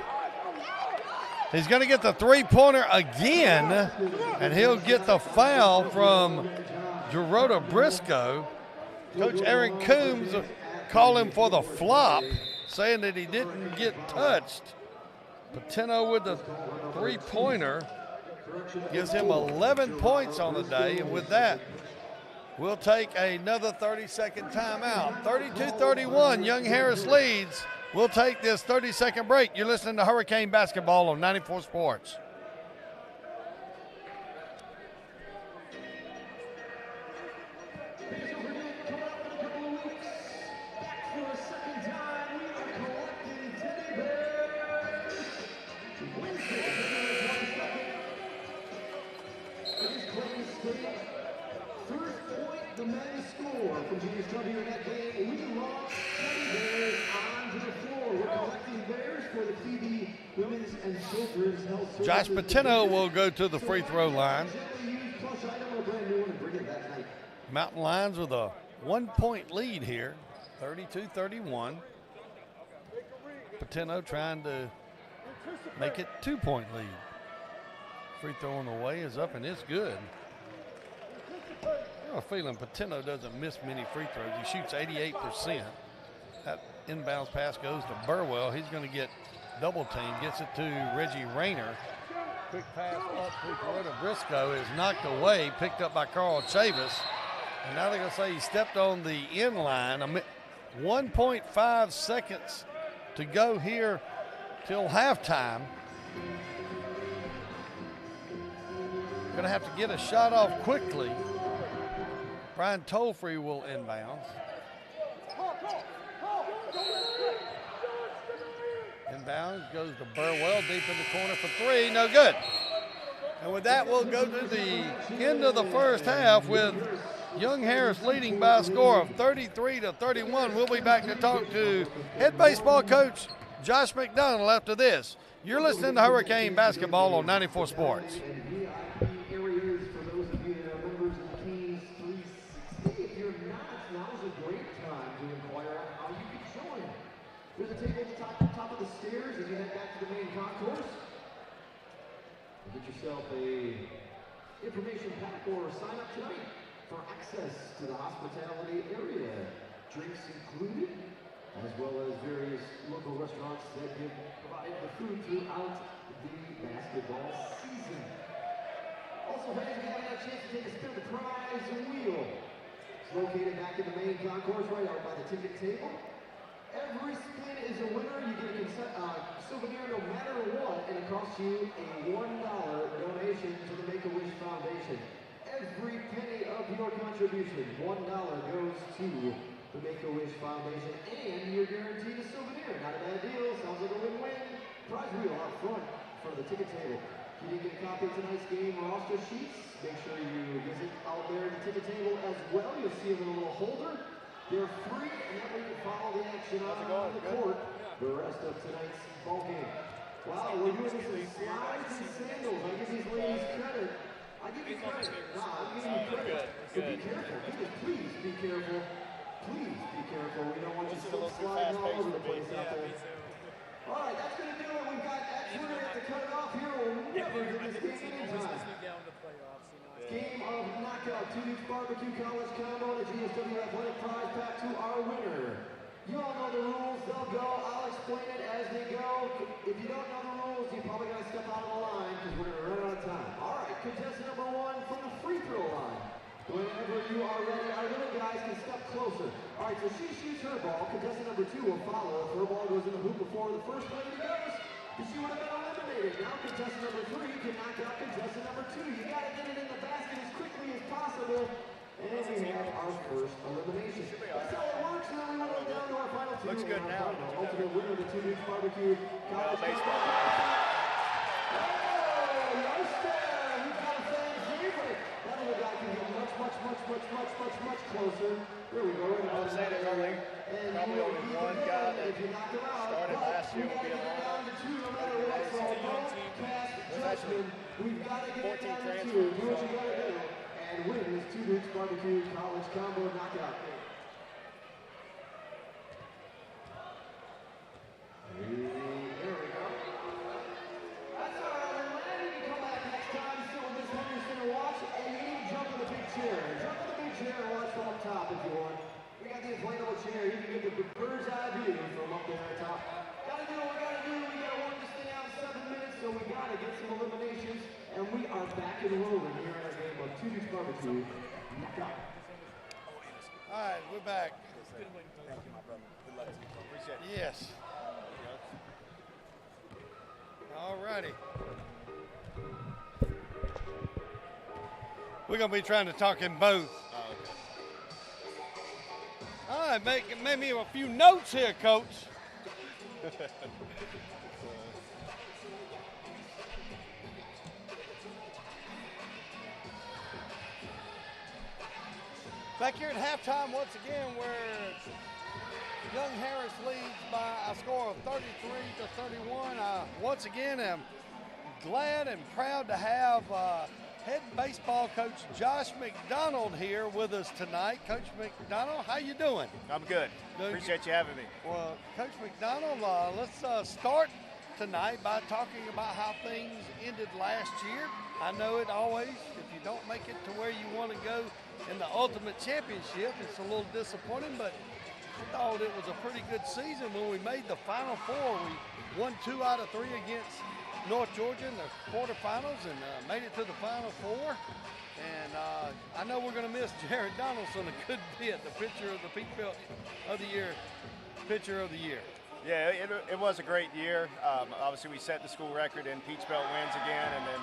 He's going to get the three-pointer again, and he'll get the foul from Gerota Briscoe. Coach Aaron Coombs calling for the flop, saying that he didn't get touched. Patino with the three-pointer gives him 11 points on the day, and with that, we'll take another 30-second timeout. 32-31, Young Harris leads. We'll take this 30-second break. You're listening to Hurricane Basketball on 94 Sports. Josh Patino will go to the free throw line. Mountain Lions with a 1-point lead here, 32-31. Patino trying to make it 2-point lead. Free throw on the way is up and it's good. I have a feeling Patino doesn't miss many free throws. He shoots 88%. That inbounds pass goes to Burwell. He's going to get double team, gets it to Reggie Rayner. Quick pass up to Gerota Briscoe is knocked away, picked up by Carl Chavis. And now they're going to say he stepped on the end line. 1.5 seconds to go here till halftime. Going to have to get a shot off quickly. Brian Tolfree will inbounds. Inbounds goes to Burwell, deep in the corner for three, no good. And with that, we'll go to the end of the first half with Young Harris leading by a score of 33-31. We'll be back to talk to head baseball coach Josh McDonald after this. You're listening to Hurricane Basketball on 94 Sports. There's a table at the top of the stairs as you head back to the main concourse. Get yourself a information pack or sign up tonight for access to the hospitality area. Drinks included, as well as various local restaurants that can provide the food throughout the basketball season. Also, fans, if you haven't had a chance to take a spin of the prize wheel, it's located back in the main concourse right out by the ticket table. Every spin is a winner. You get a souvenir no matter what, and it costs you a $1 donation to the Make-A-Wish Foundation. Every penny of your contribution, $1 goes to the Make-A-Wish Foundation, and you're guaranteed a souvenir. Not a bad deal. Sounds like a win-win. Prize wheel out front for the ticket table. If you didn't get a copy of tonight's game roster sheets, make sure you visit out there at the ticket table as well. You'll see them in a little holder. They're free, and that way you can follow the action on the court the rest of tonight's ball game. Wow, we're doing this in slides and sandals. I give these ladies credit. I give you credit. Nah, I'm giving you credit. So be careful. Please be careful. Please be careful. We don't want you still sliding all over the place out there. All right, that's going to do it. We've got X. We're going to have to cut it off here. We'll never get this game in time. Game of knockout, 2 weeks barbecue college combo and a GSW athletic prize pack to our winner. You all know the rules, they'll go, I'll explain it as they go. If you don't know the rules, you probably gotta step out of the line because we're gonna run out of time. All right, contestant number 1 from the free throw line. Whenever you are ready, our little guys can step closer. All right, so she shoots her ball, contestant number 2 will follow. If her ball goes in the hoop before the first lady goes, she would have been eliminated. Now contestant number 3 can knock out contestant number 2. You gotta get it in the basket as quickly as possible. And we have our first elimination. That's how it works. Now we move down to our final two. Looks good now. Ultimate winner of the 2 Weeks Barbecue College baseball. Nice there. We've got a fan favorite. That other guy can get much closer. There we go. I would say there's probably only one guy that started last year will be along. There's actually 14 transfers. And wins 2 Weeks Barbecue College Combo Knockout. There we go. That's all right. When you come back next time, still with Miss Henderson to watch, and you need to jump in the big chair. Jump in the big chair and watch from up top if you want. We got the inflatable chair. You can get the bird's eye view from up there at top. Gotta do what we gotta do. We gotta work this thing out in 7 minutes, so we gotta get some eliminations. And we are back and rolling here in our game of 2 Weeks Barbecue Knockout. All right, we're back. Thank you, my brother. Good luck to you. Appreciate it. Yes. All righty. We're going to be trying to talk in both. Oh, okay. All right, make me a few notes here, Coach. Back here at halftime once again, where Young Harris leads by a score of 33-31. Once again, I'm glad and proud to have head baseball coach Josh McDonald here with us tonight. Coach McDonald, how you doing? I'm good. Appreciate you having me. Well, Coach McDonald, let's start tonight by talking about how things ended last year. I know it always, if you don't make it to where you want to go in the ultimate championship, it's a little disappointing, but I thought it was a pretty good season when we made the Final Four. We won 2 out of 3 against North Georgia in the quarterfinals and made it to the Final Four. And I know we're going to miss Jared Donaldson a good bit, the pitcher of the Peach Belt of the Year, pitcher of the year. Yeah, it was a great year. Obviously, we set the school record in Peach Belt wins again, and then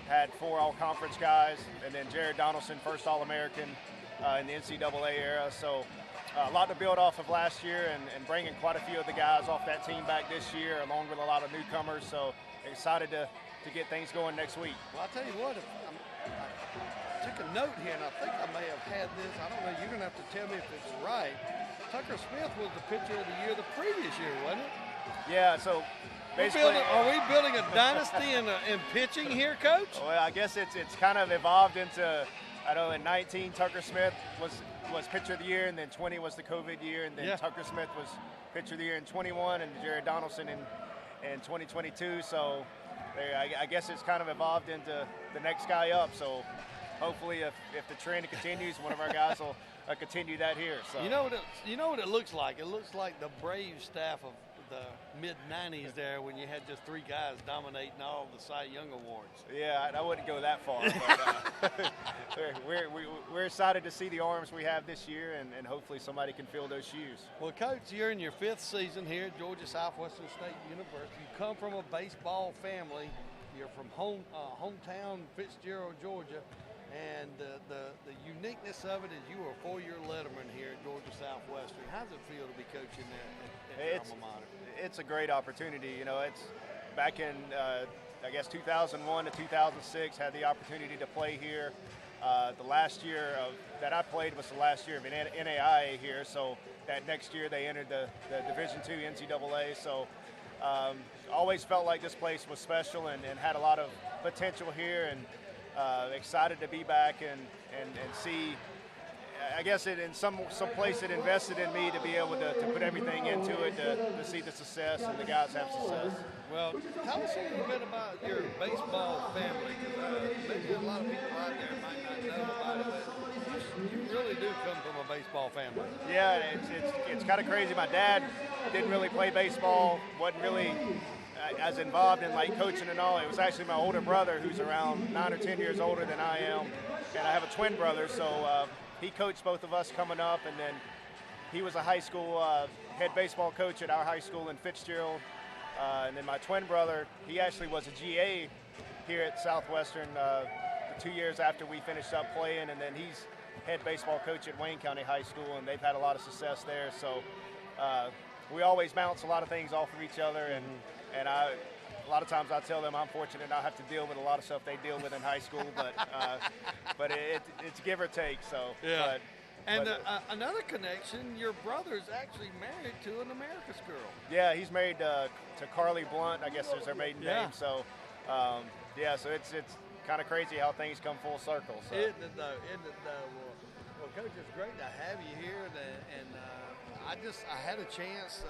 had 4 all-conference guys, and then Jared Donaldson, first All-American in the NCAA era. So a lot to build off of last year, and bringing quite a few of the guys off that team back this year, along with a lot of newcomers. So excited to get things going next week. Well, I'll tell you what, I took a note here, and I think I may have had this. I don't know. You're going to have to tell me if it's right. Tucker Smith was the pitcher of the year the previous year, wasn't it? Yeah, so basically, are we building a dynasty in pitching here, Coach? Well, I guess it's kind of evolved into, I know in 19, Tucker Smith was pitcher of the year, and then 20 was the COVID year, and then Tucker Smith was pitcher of the year in 21, and Jared Donaldson in 2022. So I guess it's kind of evolved into the next guy up. So hopefully, if the trend continues, one of our guys will continue that here. So you know what it looks like. It looks like the Braves staff of the mid-'90s there, when you had just 3 guys dominating all the Cy Young awards. Yeah, I wouldn't go that far, but we're excited to see the arms we have this year, and hopefully somebody can fill those shoes. Well, Coach, you're in your 5th season here at Georgia Southwestern State University. You come from a baseball family. You're from hometown Fitzgerald, Georgia. And the uniqueness of it is you were a 4-year letterman here at Georgia Southwestern. How does it feel to be coaching there at alma mater? It's a great opportunity. You know, it's back in, I guess, 2001 to 2006, had the opportunity to play here. The last year that I played was the last year of an NAIA here. So that next year they entered the Division II NCAA. So always felt like this place was special and had a lot of potential here. And excited to be back and see, I guess it in some place it invested in me to be able to put everything into it to see the success and the guys have success. Well, tell us a little bit about your baseball family, because maybe a lot of people out there might not know about it, but you really do come from a baseball family. Yeah, it's kind of crazy. My dad didn't really play baseball, wasn't really as involved in like coaching and all. It was actually my older brother, who's around 9 or 10 years older than I am, and I have a twin brother, so he coached both of us coming up, and then he was a high school head baseball coach at our high school in Fitzgerald, and then my twin brother, he actually was a GA here at Southwestern the 2 years after we finished up playing, and then head baseball coach at Wayne County High School, and they've had a lot of success there. So we always bounce a lot of things off of each other, and a lot of times I tell them I'm fortunate not have to deal with a lot of stuff they deal with in high school, but it's give or take. So yeah. Another connection, your brother's actually married to an Americus girl. Yeah, he's married to Carly Blunt, I guess is her maiden name. So, so it's kind of crazy how things come full circle. So. Isn't it though? Well, Coach, it's great to have you here, and I had a chance,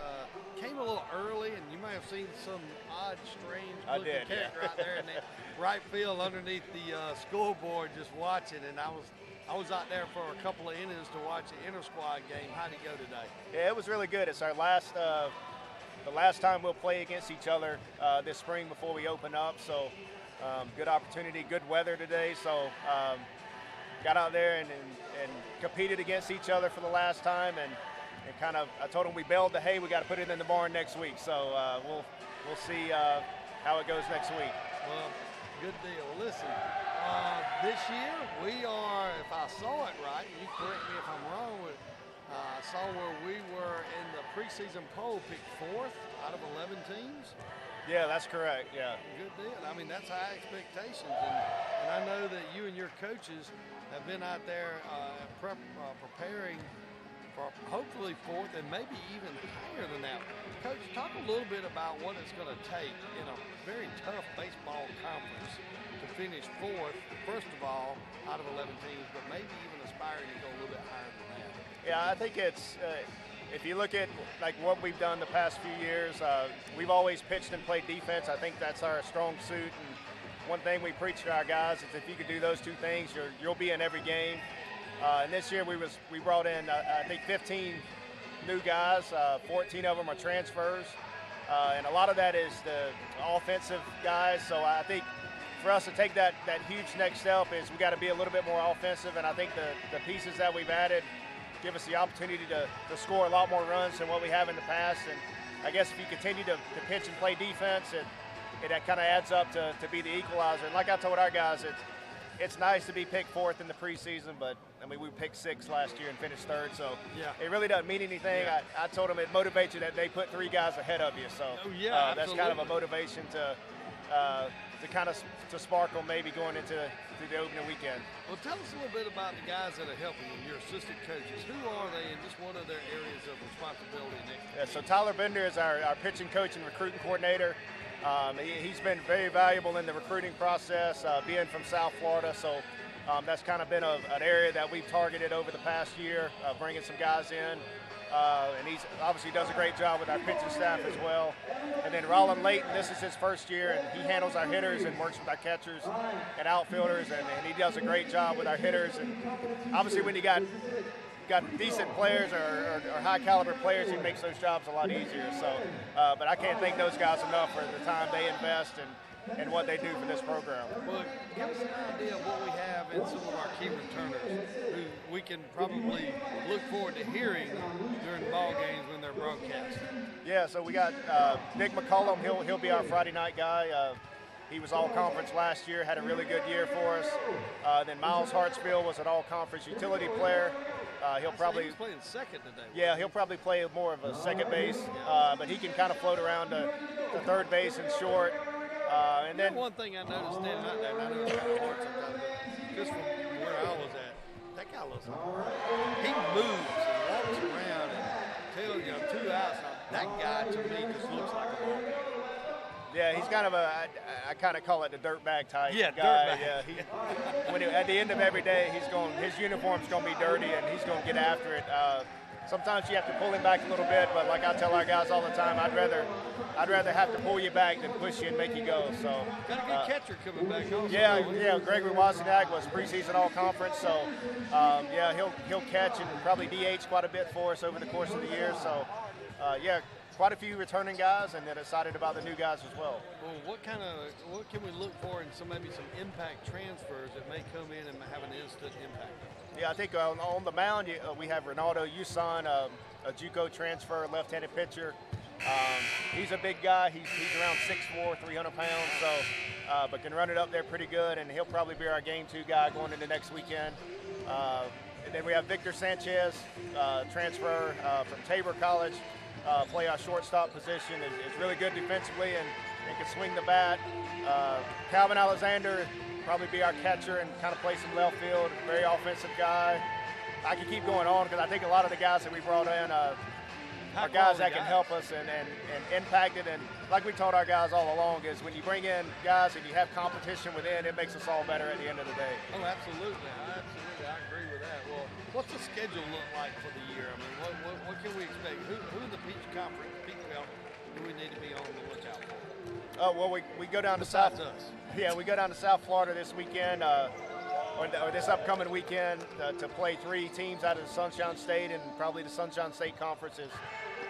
came a little early, and you may have seen some odd, strange looking cat right there in the right field underneath the scoreboard just watching, and I was out there for a couple of innings to watch the inter-squad game. How'd it go today? Yeah, it was really good. It's our the last time we'll play against each other this spring before we open up, so good opportunity, good weather today, so got out there and competed against each other for the last time, and kind of, I told them we baled the hay, we got to put it in the barn next week, so we'll see how it goes next week. Well, good deal. Listen, this year we are, if I saw it right, you correct me if I'm wrong, I saw where we were in the preseason poll picked 4th out of 11 teams. Yeah, that's correct, yeah. Good deal. I mean, that's high expectations, and I know that you and your coaches have been out there preparing for hopefully 4th and maybe even higher than that. Coach, talk a little bit about what it's going to take in a very tough baseball conference to finish 4th, first of all, out of 11 teams, but maybe even aspiring to go a little bit higher than that. Yeah, I think it's, if you look at like what we've done the past few years, we've always pitched and played defense. I think that's our strong suit, and one thing we preach to our guys is if you can do those two things, you'll be in every game. And this year we brought in I think 15 new guys, 14 of them are transfers, and a lot of that is the offensive guys. So I think for us to take that huge next step is we got to be a little bit more offensive, and I think the pieces that we've added give us the opportunity to score a lot more runs than what we have in the past. And I guess if you continue to pitch and play defense, it kind of adds up to be the equalizer. And like I told our guys, it's nice to be picked 4th in the preseason, but I mean, we picked 6th last year and finished 3rd, so it really doesn't mean anything. Yeah. I told them it motivates you that they put 3 guys ahead of you, so that's kind of a motivation to sparkle maybe going into the opening weekend. Well, tell us a little bit about the guys that are helping you, your assistant coaches. Who are they, and just what are their areas of responsibility next year? Yeah, so Tyler Bender is our pitching coach and recruiting coordinator. He's been very valuable in the recruiting process, being from South Florida, so that's kind of been an area that we've targeted over the past year, bringing some guys in. And he's obviously does a great job with our pitching staff as well. And then Roland Layton, this is his first year, and he handles our hitters and works with our catchers and outfielders, and he does a great job with our hitters. And obviously when you got decent players or high caliber players, it makes those jobs a lot easier. So, but I can't thank those guys enough for the time they invest and what they do for this program. Well, give us an idea of what we have in some of our key returners who we can probably look forward to hearing during ball games when they're broadcast. Yeah, so we got Nick McCullum. He'll be our Friday night guy. He was all-conference last year, had a really good year for us. Then Miles Hartsfield was an all-conference utility player. He'll probably he's playing second today. Yeah, he'll probably play more of a second base, but he can kind of float around to third base and short. And then one thing I noticed standing out there, and I know it's kind of hard sometimes, but just from where I was at, that guy looks hard. He moves and walks around and tells you 2 outs. That guy to me just looks like a ball player. Yeah, he's kind of I kind of call it the dirtbag type guy. Dirtbag. Yeah, at the end of every day, his uniform's going to be dirty, and he's going to get after it. Sometimes you have to pull him back a little bit, but like I tell our guys all the time, I'd rather have to pull you back than push you and make you go. So got a good catcher coming back also. Yeah, Gregory Wozniak was preseason all-conference, so he'll catch and probably DH quite a bit for us over the course of the year. So quite a few returning guys, and then excited about the new guys as well. Well, what can we look for in maybe some impact transfers that may come in and have an instant impact? Yeah, I think on the mound we have Ronaldo Yusan, a JUCO transfer, left-handed pitcher. He's a big guy. He's around 6'4", 300 pounds, so but can run it up there pretty good, and he'll probably be our game 2 guy going into next weekend. And then we have Victor Sanchez, transfer from Tabor College, play our shortstop position. Is really good defensively and can swing the bat. Calvin Alexander probably be our catcher and kind of play some left field. Very offensive guy. I can keep going on because I think a lot of the guys that we brought in are guys that can help us and impact it. And like we told our guys all along is when you bring in guys and you have competition within, it makes us all better at the end of the day. Oh, absolutely. I agree with that. Well, what's the schedule look like for the year? I mean, what can we expect? Who in the Peach Conference, Peach Belt, do we need to be on the lookout for? Well, we go down Besides to South. us. Yeah, we go down to South Florida this weekend, or this upcoming weekend, to play 3 teams out of the Sunshine State, and probably the Sunshine State Conference is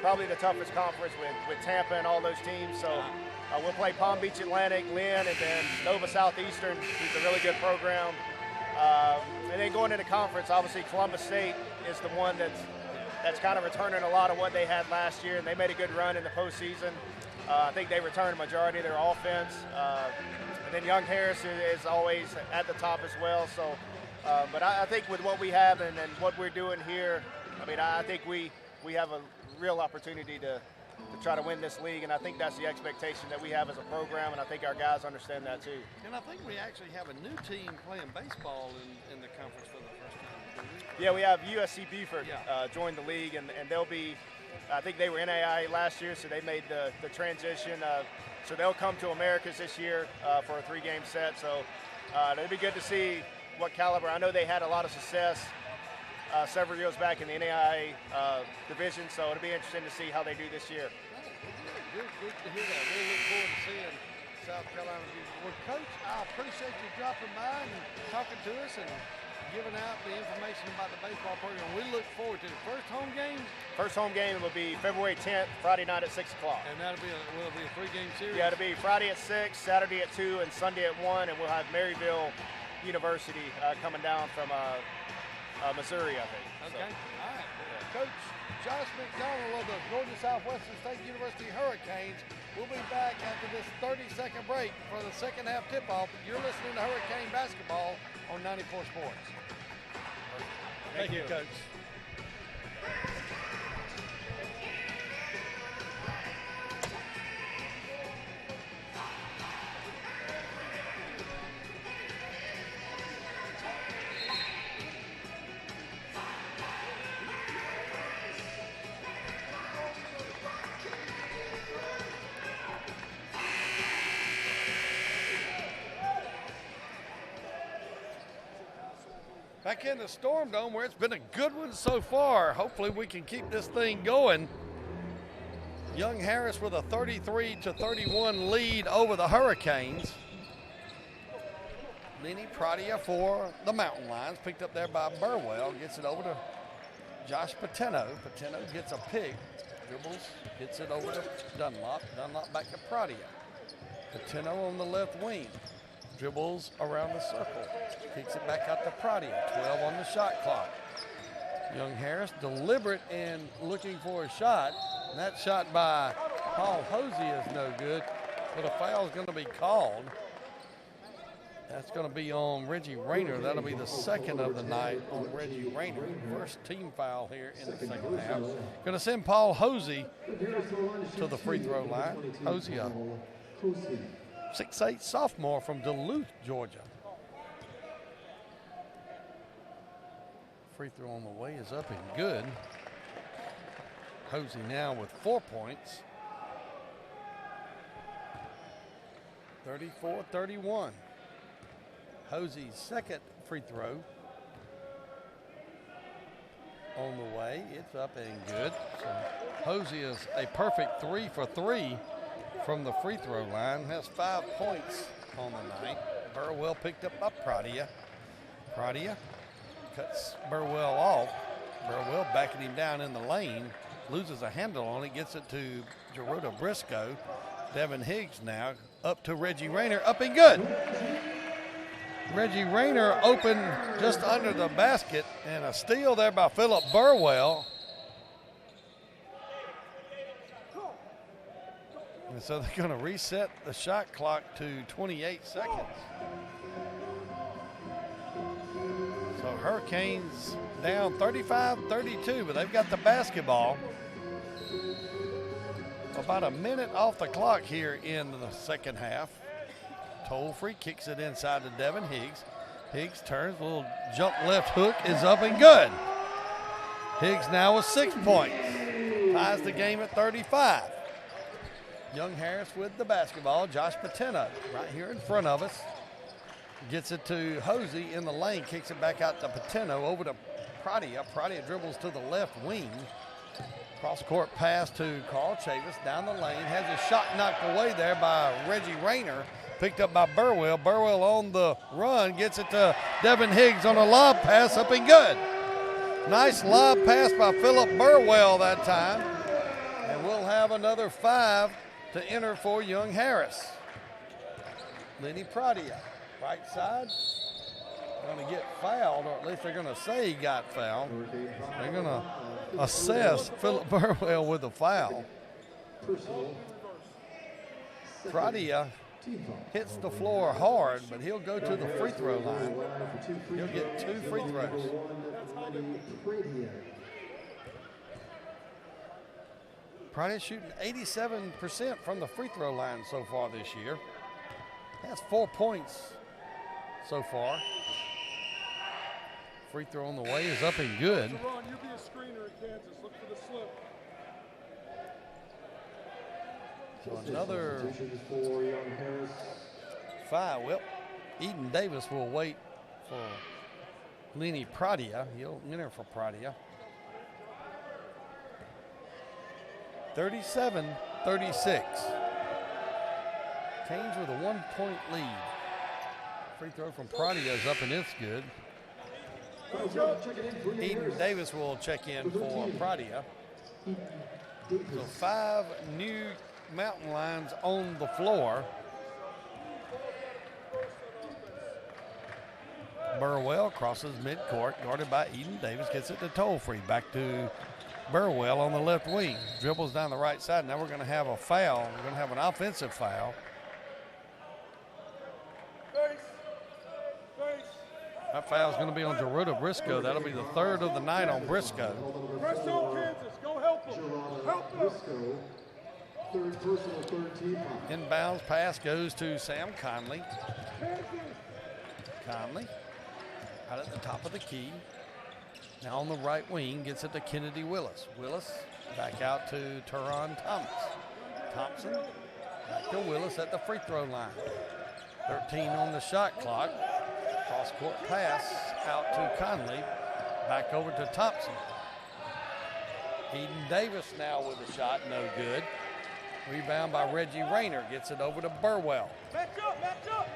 probably the toughest conference with Tampa and all those teams. So we'll play Palm Beach Atlantic, Lynn, and then Nova Southeastern, who's a really good program. And then going into conference, obviously Columbus State is the one that's kind of returning a lot of what they had last year, and they made a good run in the postseason. I think they returned a majority of their offense. And then Young Harris is always at the top as well. So, but I think with what we have and what we're doing here, I mean, I think we have a real opportunity to try to win this league, and I think that's the expectation that we have as a program, and I think our guys understand that too. And I think we actually have a new team playing baseball in the conference for the first time. Yeah, we have USC Beaufort joined the league, and they'll be, I think they were NAIA last year, so they made the transition. So they'll come to Americus this year for a 3-game set. So it'll be good to see what caliber. I know they had a lot of success several years back in the NAIA division, so it'll be interesting to see how they do this year. Good to hear that. We'll look forward to seeing South Carolina. Well, Coach, I appreciate you dropping by and talking to us and giving out the information about the baseball program. We look forward to the first home game. First home game will be February 10th, Friday night at 6 o'clock. And that'll be will it be a 3-game series? Yeah, it'll be Friday at 6, Saturday at 2, and Sunday at 1, and we'll have Maryville University coming down from Missouri, I think. Okay, So. all right. Coach Josh McDonald of the Georgia Southwestern State University Hurricanes. We'll be back after this 30-second break for the second half tip-off. You're listening to Hurricane Basketball on 94 Sports. Thank you, Coach. Back in the Storm Dome where it's been a good one so far. Hopefully we can keep this thing going. Young Harris with a 33-31 lead over the Hurricanes. Lenny Pratia for the Mountain Lions, picked up there by Burwell, gets it over to Josh Patino. Patino gets a pick, dribbles, gets it over to Dunlop. Dunlop back to Pratia. Patino on the left wing. Dribbles around the circle, kicks it back out to Pratia, 12 on the shot clock. Young Harris deliberate in looking for a shot. And that shot by Paul Hosey is no good, but a foul is going to be called. That's going to be on Reggie Rayner. That'll be the second of the night on Reggie Rayner. First team foul here in the second half. Going to send Paul Hosey to the free throw line. Hosey up. 6'8" sophomore from Duluth, Georgia. Free throw on the way is up and good. Hosey now with 4 points. 34-31. Hosey's second free throw on the way. It's up and good. So Hosey is a perfect 3 for 3 from the free throw line, has 5 points on the night. Burwell picked up by Pratia. Pratia cuts Burwell off. Burwell backing him down in the lane, loses a handle on it, gets it to Gerudo Briscoe. Devin Higgs now up to Reggie Rayner, up and good. Reggie Rayner open just under the basket, and a steal there by Philip Burwell. And so they're going to reset the shot clock to 28 seconds. So Hurricanes down 35-32, but they've got the basketball. About a minute off the clock here in the second half. Toll-free kicks it inside to Devin Higgs. Higgs turns, a little jump left hook is up and good. Higgs now with 6 points. Ties the game at 35. Young Harris with the basketball. Josh Patino right here in front of us. Gets it to Hosey in the lane, kicks it back out to Patino, over to Pradia. Pradia dribbles to the left wing. Cross-court pass to Carl Chavis down the lane. Has a shot knocked away there by Reggie Rayner. Picked up by Burwell. Burwell on the run, gets it to Devin Higgs on a lob pass, up and good. Nice lob pass by Philip Burwell that time. And we'll have another 5 to enter for Young Harris. Lenny Pradia, right side. Going to get fouled, or at least they're going to say he got fouled. They're going to assess Philip Burwell with a foul. Pradia hits the floor hard, but he'll go to the free throw line. He'll get 2 free throws. Pradia shooting 87% from the free throw line so far this year. Has 4 points so far. Free throw on the way is up and good. Ron, you be a screener in Kansas. Look for the slip. So another 5. Well, Eden Davis will wait for Lenny Pradia. He'll enter for Pradia. 37-36. Canes with a 1-point lead. Free throw from Pradia is up and it's good. Eden Davis will check in for Pradia. So 5 new Mountain Lions on the floor. Burwell crosses midcourt, guarded by Eden Davis, gets it to Toll-Free. Back to Burwell on the left wing. Dribbles down the right side. Now we're going to have a foul. We're going to have an offensive foul. That foul is going to be on Gerudo Briscoe. That'll be the 3rd of the night on Briscoe. Press on Kansas. Go help them. Help them. Third personal, third team. Inbounds pass goes to Sam Conley. Conley out at the top of the key. Now on the right wing, gets it to Kennedy Willis. Willis back out to Teron Thomas. Thompson back to Willis at the free throw line. 13 on the shot clock. Cross-court pass out to Conley. Back over to Thompson. Eden Davis now with a shot, no good. Rebound by Reggie Rayner, gets it over to Burwell. Match up.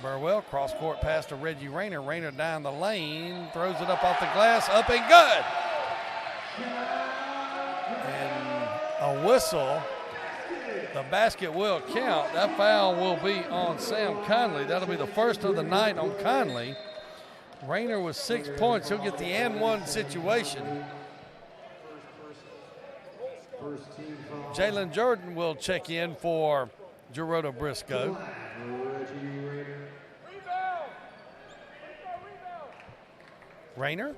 Burwell, cross-court pass to Reggie Rayner. Rayner down the lane, throws it up off the glass, up and good. And a whistle. The basket will count. That foul will be on Sam Conley. That'll be the first of the night on Conley. Rayner with 6 points. He'll get the and one situation. Jalen Jordan will check in for Gerudo Briscoe. Rayner.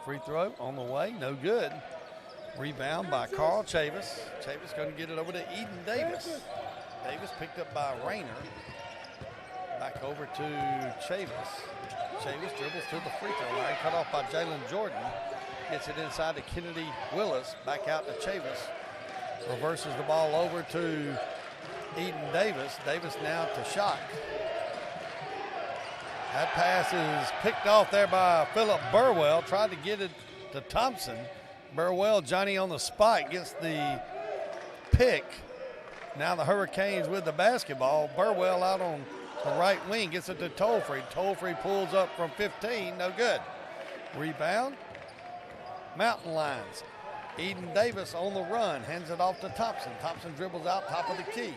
Free throw on the way, no good. Rebound by Carl Chavis. Chavis going to get it over to Eden Davis. Davis picked up by Rayner. Back over to Chavis. Chavis dribbles to the free throw line, cut off by Jalen Jordan. Gets it inside to Kennedy Willis. Back out to Chavis. Reverses the ball over to Eden Davis. Davis now to Shock. That pass is picked off there by Philip Burwell. Tried to get it to Thompson. Burwell, Johnny on the spot, gets the pick. Now the Hurricanes with the basketball. Burwell out on the right wing, gets it to Toll-Free. Toll-Free pulls up from 15, no good. Rebound, Mountain Lions. Eden Davis on the run, hands it off to Thompson. Thompson dribbles out top of the key.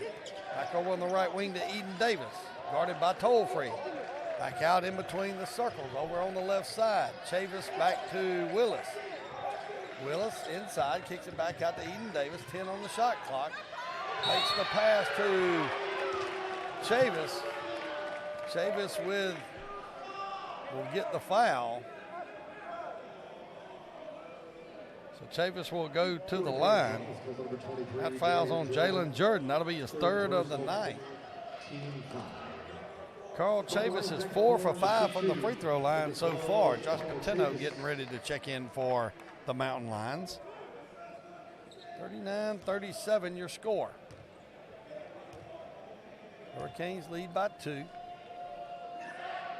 Back over on the right wing to Eden Davis, guarded by Toll-Free. Back out in between the circles, over on the left side. Chavis back to Willis. Willis inside, kicks it back out to Eden Davis, 10 on the shot clock. Makes the pass to Chavis. Chavis will get the foul. So Chavis will go to the line. That foul's on Jalen Jordan. That'll be his third of the night. Carl Chavis is 4 for 5 from the free throw line so far. Josh Patino getting ready to check in for the Mountain Lions. 39-37 your score. Hurricanes lead by 2.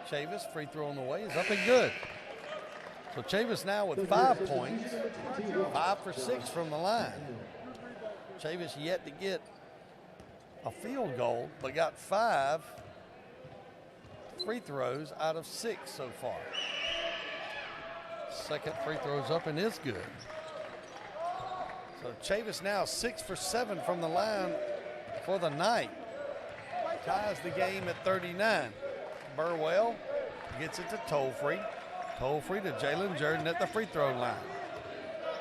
Chavis, free throw on the way, is up and good. So Chavis now with 5 points, 5 for 6 from the line. Chavis yet to get a field goal, but got 5 free throws out of 6 so far. Second free throw's up and is good. So Chavis now 6 for 7 from the line for the night. Ties the game at 39. Burwell gets it to Tollfree. Tollfree to Jalen Jordan at the free throw line.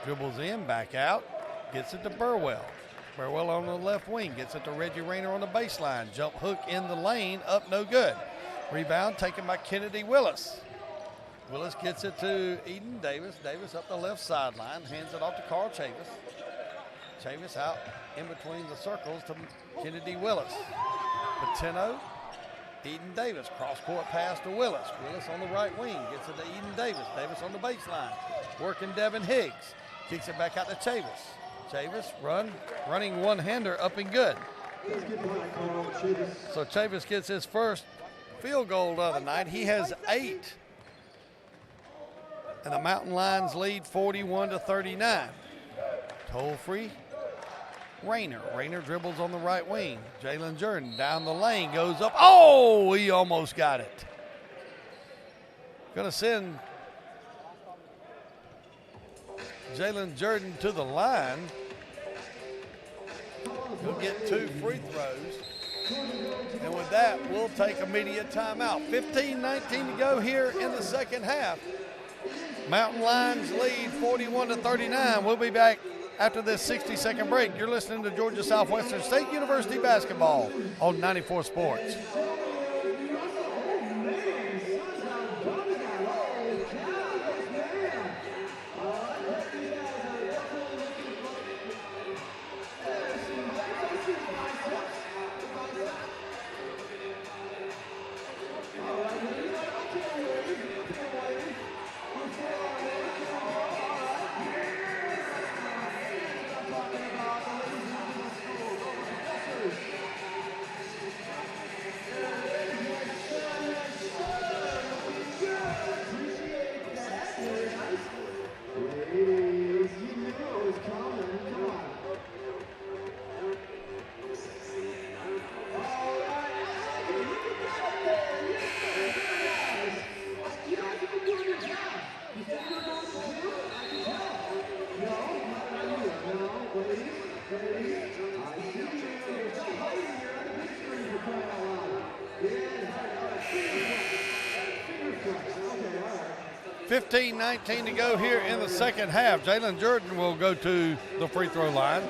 Dribbles in, back out, gets it to Burwell. Burwell on the left wing, gets it to Reggie Rayner on the baseline. Jump hook in the lane, up no good. Rebound taken by Kennedy Willis. Willis gets it to Eden Davis. Davis up the left sideline, hands it off to Carl Chavis. Chavis out in between the circles to Kennedy Willis. Patino, Eden Davis, cross-court pass to Willis. Willis on the right wing, gets it to Eden Davis. Davis on the baseline, working Devin Higgs. Kicks it back out to Chavis. Chavis running one-hander up and good. So Chavis gets his first field goal of the night. He has 8. And the Mountain Lions lead 41-39. Toll-free, Rayner. Rayner dribbles on the right wing. Jalen Jordan down the lane, goes up. Oh, he almost got it. Gonna send Jalen Jordan to the line. He'll get 2 free throws. And with that, we'll take immediate timeout. 15-19 to go here in the second half. Mountain Lions lead 41-39. We'll be back after this 60-second break. You're listening to Georgia Southwestern State University basketball on 94 Sports. 15-19 to go here in the second half. Jalen Jordan will go to the free throw line.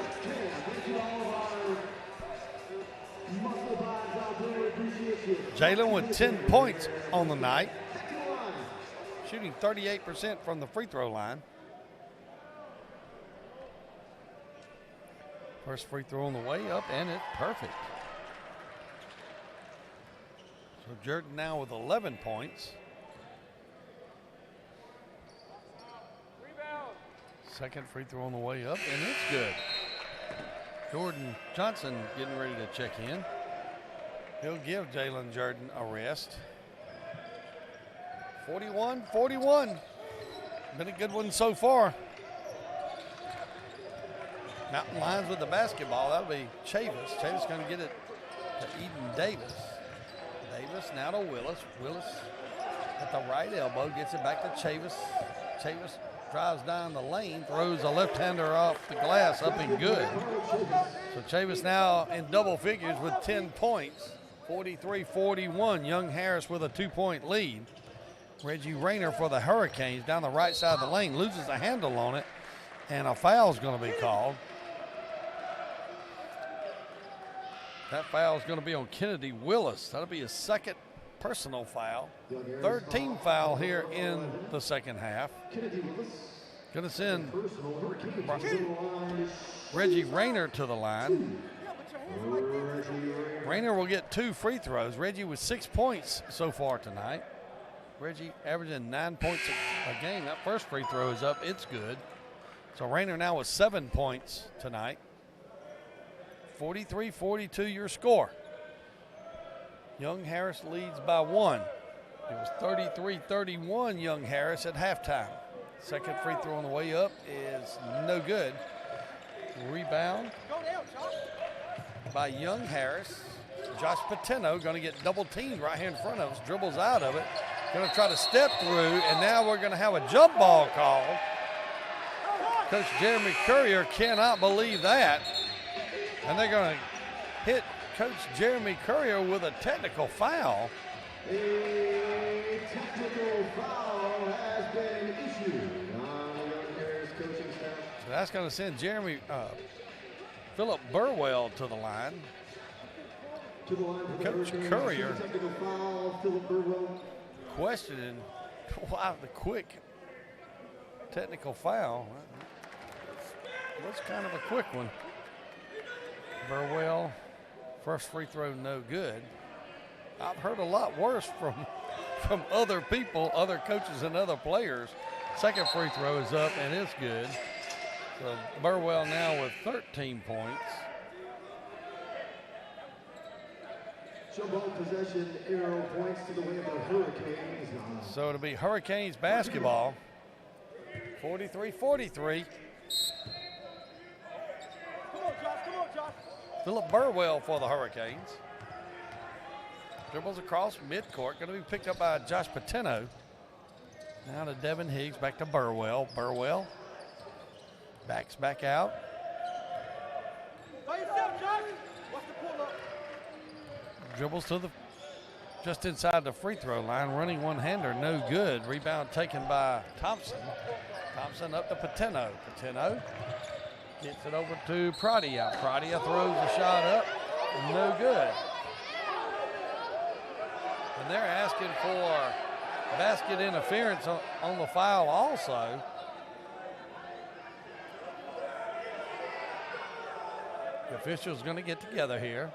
Jalen with 10 points on the night, shooting 38% from the free throw line. First free throw on the way up, and it's perfect. So Jordan now with 11 points. Second free throw on the way up, and it's good. Jordan Johnson getting ready to check in. He'll give Jalen Jordan a rest. 41-41. Been a good one so far. Mountain Lions with the basketball. That'll be Chavis. Chavis going to get it to Eden Davis. Davis now to Willis. Willis at the right elbow gets it back to Chavis. Chavis drives down the lane, throws a left-hander off the glass up and good. So Chavis now in double figures with 10 points, 43-41. Young Harris with a 2-point lead. Reggie Rayner for the Hurricanes down the right side of the lane, loses the handle on it, and a foul's going to be called. That foul is going to be on Kennedy Willis. That'll be his second personal foul. Third team foul here in the second half. Going to send Reggie Rayner to the line. Rayner will get 2 free throws. Reggie with 6 points so far tonight. Reggie averaging 9 points a game. That first free throw is up. It's good. So Rayner now with 7 points tonight. 43-42 your score. Young Harris leads by 1. It was 33-31 Young Harris at halftime. Second free throw on the way up is no good. Rebound by Young Harris. Josh Patino going to get double teamed right here in front of us. Dribbles out of it. Going to try to step through, and now we're going to have a jump ball call. Coach Jeremy Courier cannot believe that. And they're going to hit Coach Jeremy Courier with a technical foul. A technical foul has been issued on the Young Harris coaching staff. So that's going to send Philip Burwell to the line. To the line for the Coach Hurricanes. Courier Technical foul, Philip Burwell. questioning why the quick technical foul. Looks kind of a quick one. Burwell, first free throw no good. I've heard a lot worse from other people, other coaches and other players. Second free throw is up and it's good. So Burwell now with 13 points. Jump ball possession, arrow points to the way of the Hurricanes. So it'll be Hurricanes basketball. 43-43. Philip Burwell for the Hurricanes. Dribbles across midcourt. Going to be picked up by Josh Patino. Now to Devin Higgs. Back to Burwell. Burwell backs back out. Dribbles to the just inside the free throw line. Running one-hander. No good. Rebound taken by Thompson. Thompson up to Patino. Patino gets it over to Pradia. Pradia throws the shot up. No good. And they're asking for basket interference on the foul also. The officials going to get together here.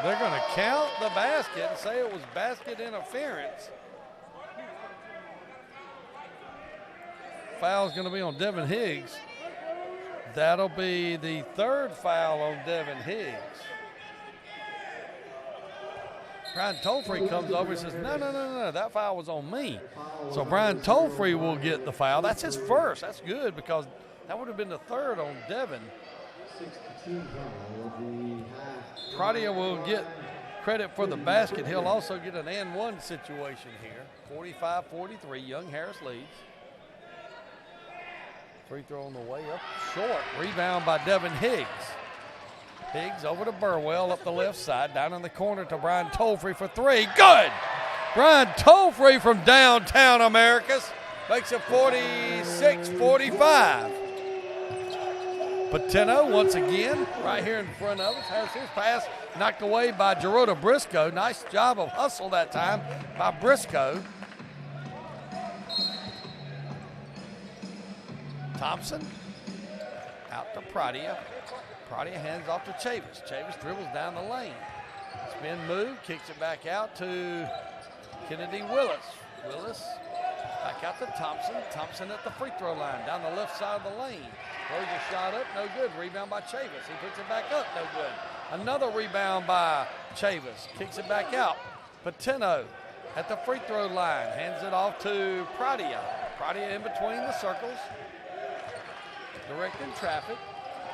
They're going to count the basket and say it was basket interference. Foul's going to be on Devin Higgs. That'll be the third foul on Devin Higgs. Brian Tolfree comes over and says, no, that foul was on me. So Brian Tolfree will get the foul. That's his first. That's good because that would have been the third on Devin. Pradia will get credit for the basket. He'll also get an and one situation here. 45-43, Young Harris leads. Free throw on the way up short. Rebound by Devin Higgs. Higgs over to Burwell up the left side. Down in the corner to Brian Tolfree for three. Good! Brian Tolfree from downtown Americus makes it 46-45. Patino once again right here in front of us has his pass knocked away by Gerota Briscoe. Nice job of hustle that time by Briscoe. Thompson out to Pradia. Pradia hands off to Chavis. Chavis dribbles down the lane. Spin move, kicks it back out to Kennedy Willis. Willis back out to Thompson. Thompson at the free throw line down the left side of the lane. Throws a shot up, no good. Rebound by Chavis. He puts it back up, no good. Another rebound by Chavis. Kicks it back out. Patino at the free throw line. Hands it off to Pradia. Pradia in between the circles. Directing traffic.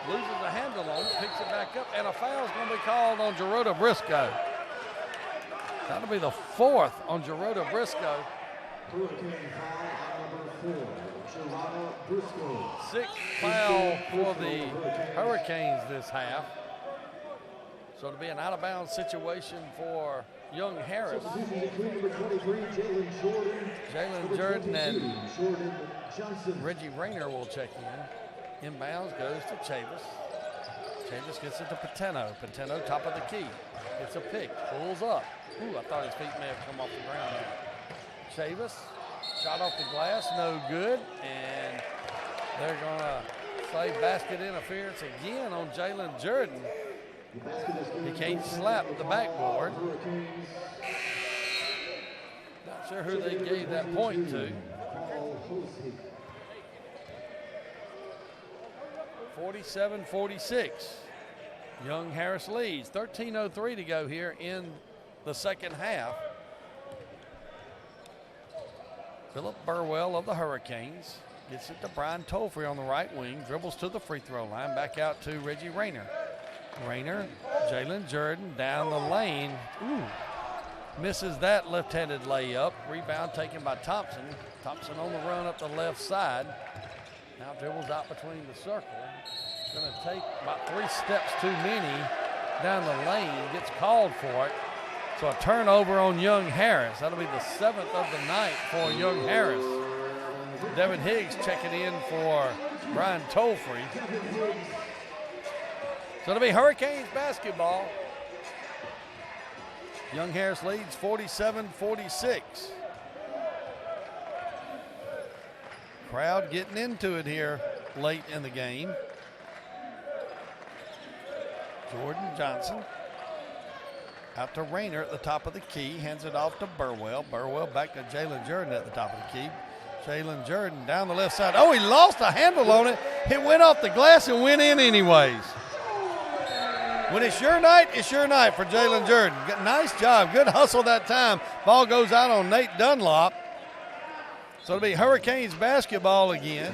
Loses a handle on it. Picks it back up. And a foul is going to be called on Gerota Briscoe. That'll be the fourth on Gerota Briscoe. Sixth foul for the Hurricanes this half. So it'll be an out-of-bounds situation for Young Harris. Substitutions include number 23, Jalen Jordan and Jordan Johnson. Reggie Rayner will check in. Inbounds goes to Chavis. Chavis gets it to Pateno. Pateno, top of the key. Gets a pick. Pulls up. Ooh, I thought his feet may have come off the ground there. Chavis, shot off the glass, no good. And they're going to say basket interference again on Jalen Jordan. He can't slap the backboard. Not sure who they gave that point to. 47-46. Young Harris leads. 13:03 to go here in the second half. Philip Burwell of the Hurricanes gets it to Brian Tolfrey on the right wing. Dribbles to the free throw line. Back out to Reggie Rayner. Rayner, Jalen Jordan down the lane. Ooh, misses that left-handed layup. Rebound taken by Thompson. Thompson on the run up the left side. Now dribbles out between the circle. Going to take about 3 steps too many down the lane. Gets called for it. So a turnover on Young Harris. That'll be the 7th of the night for Young Harris. Devin Higgs checking in for Brian Tolfrey. So it'll be Hurricanes basketball. Young Harris leads 47-46. Crowd getting into it here late in the game. Jordan Johnson out to Rayner at the top of the key. Hands it off to Burwell. Burwell back to Jalen Jordan at the top of the key. Jalen Jordan down the left side. Oh, he lost a handle on it. It went off the glass and went in anyways. When it's your night for Jalen Jordan. Nice job. Good hustle that time. Ball goes out on Nate Dunlop. So it'll be Hurricanes basketball again.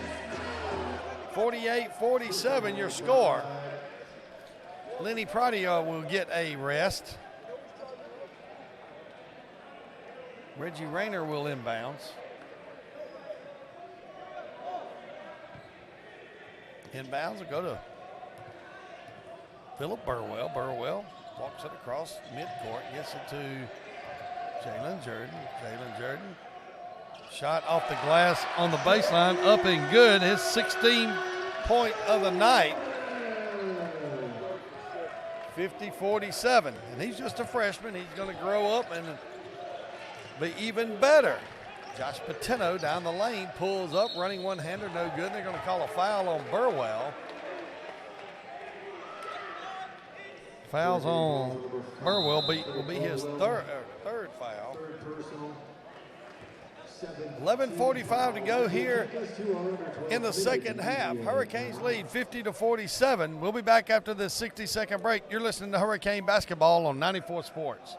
48-47 your score. Lenny Pradio will get a rest. Reggie Rayner will inbounds. Inbounds will go to Philip Burwell. Burwell walks it across midcourt, gets it to Jalen Jordan. Jalen Jordan. Shot off the glass on the baseline, up and good. His 16th point of the night. 50-47. And he's just a freshman. He's going to grow up and be even better. Josh Pateno down the lane, pulls up, running one-hander, no good. They're going to call a foul on Burwell. Fouls on Burwell will be his third foul. 11:45 to go here in the second half. Hurricanes lead 50-47. We'll be back after this 60-second break. You're listening to Hurricane Basketball on 94 Sports.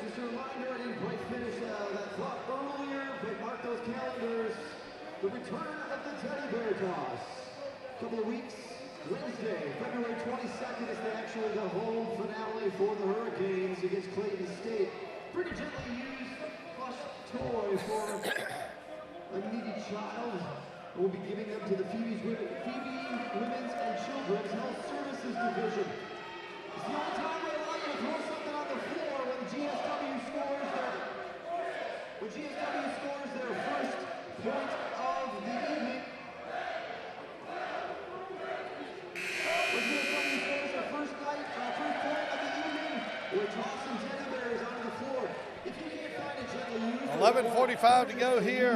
Just a reminder, I didn't quite finish that thought earlier, but mark those calendars. The return of the Teddy Bear Toss. A couple of weeks, Wednesday, February 22nd is actually the home finale for the Hurricanes against Clayton State. Pretty gently used plush toy for a needy child. We'll be giving them to the Phoebe Women's and Children's Health Services Division. It's the only time they allow you to throw something on the floor when GSW scores their first point of the evening. When GSW scores their first point of the evening, we're tossing teddy bears onto the floor. If you can't find it, gently use 11:45 to go here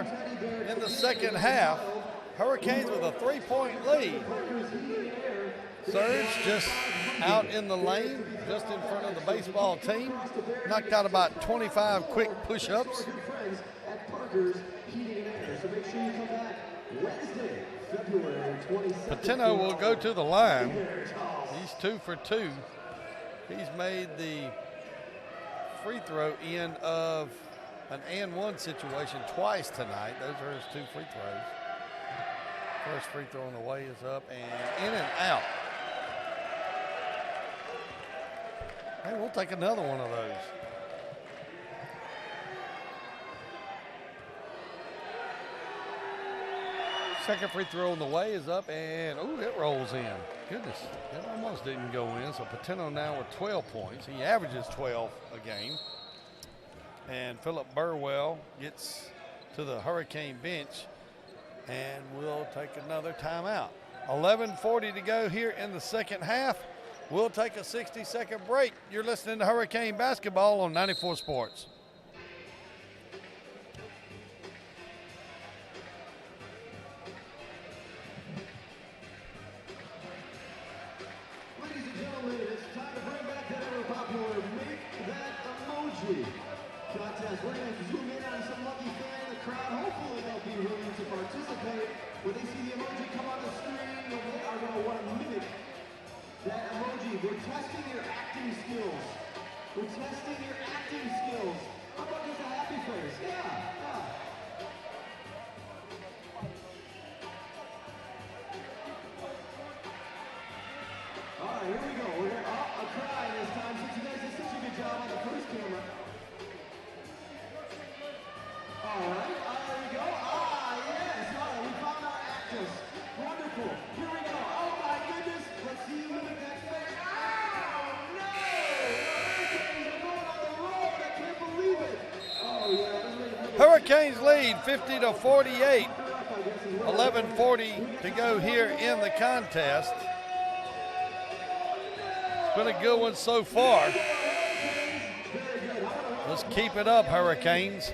in the second half. Hurricanes with a 3-point lead. Surge just out in the lane, just in front of the baseball team. Knocked out about 25 quick push-ups. Pateno will go to the line. He's 2 for 2. He's made the free throw end of an and one situation twice tonight. Those are his 2 free throws. First free throw on the way is up and in and out. Hey, we'll take another one of those. Second free throw on the way is up, and ooh, it rolls in. Goodness, it almost didn't go in. So Patino now with 12 points. He averages 12 a game. And Philip Burwell gets to the Hurricane bench and will take another timeout. 11:40 to go here in the second half. We'll take a 60-second break. You're listening to Hurricane Basketball on 94 Sports. Ladies and gentlemen, it's time to bring back that ever popular Make That Emoji contest. We're going to zoom in on some lucky fan in the crowd. Hopefully they'll be willing to participate. When they see the emoji come on the screen, they are going to want to mimic that emoji. We're testing your acting skills. We're testing your acting skills. How about just a happy face? Yeah. All right, here we go. We're going to a cry this time since you guys did such a good job on the first camera. All right, there we go. Yes. All right, we found our actors. Wonderful. Here we go. Oh my goodness. Let's see you mimic that face. Oh no! Hurricanes are going on the road. I can't believe it. Oh yeah. Hurricanes lead 50-48. 11:40 to go here in the contest. It's been a good one so far. Let's keep it up, Hurricanes.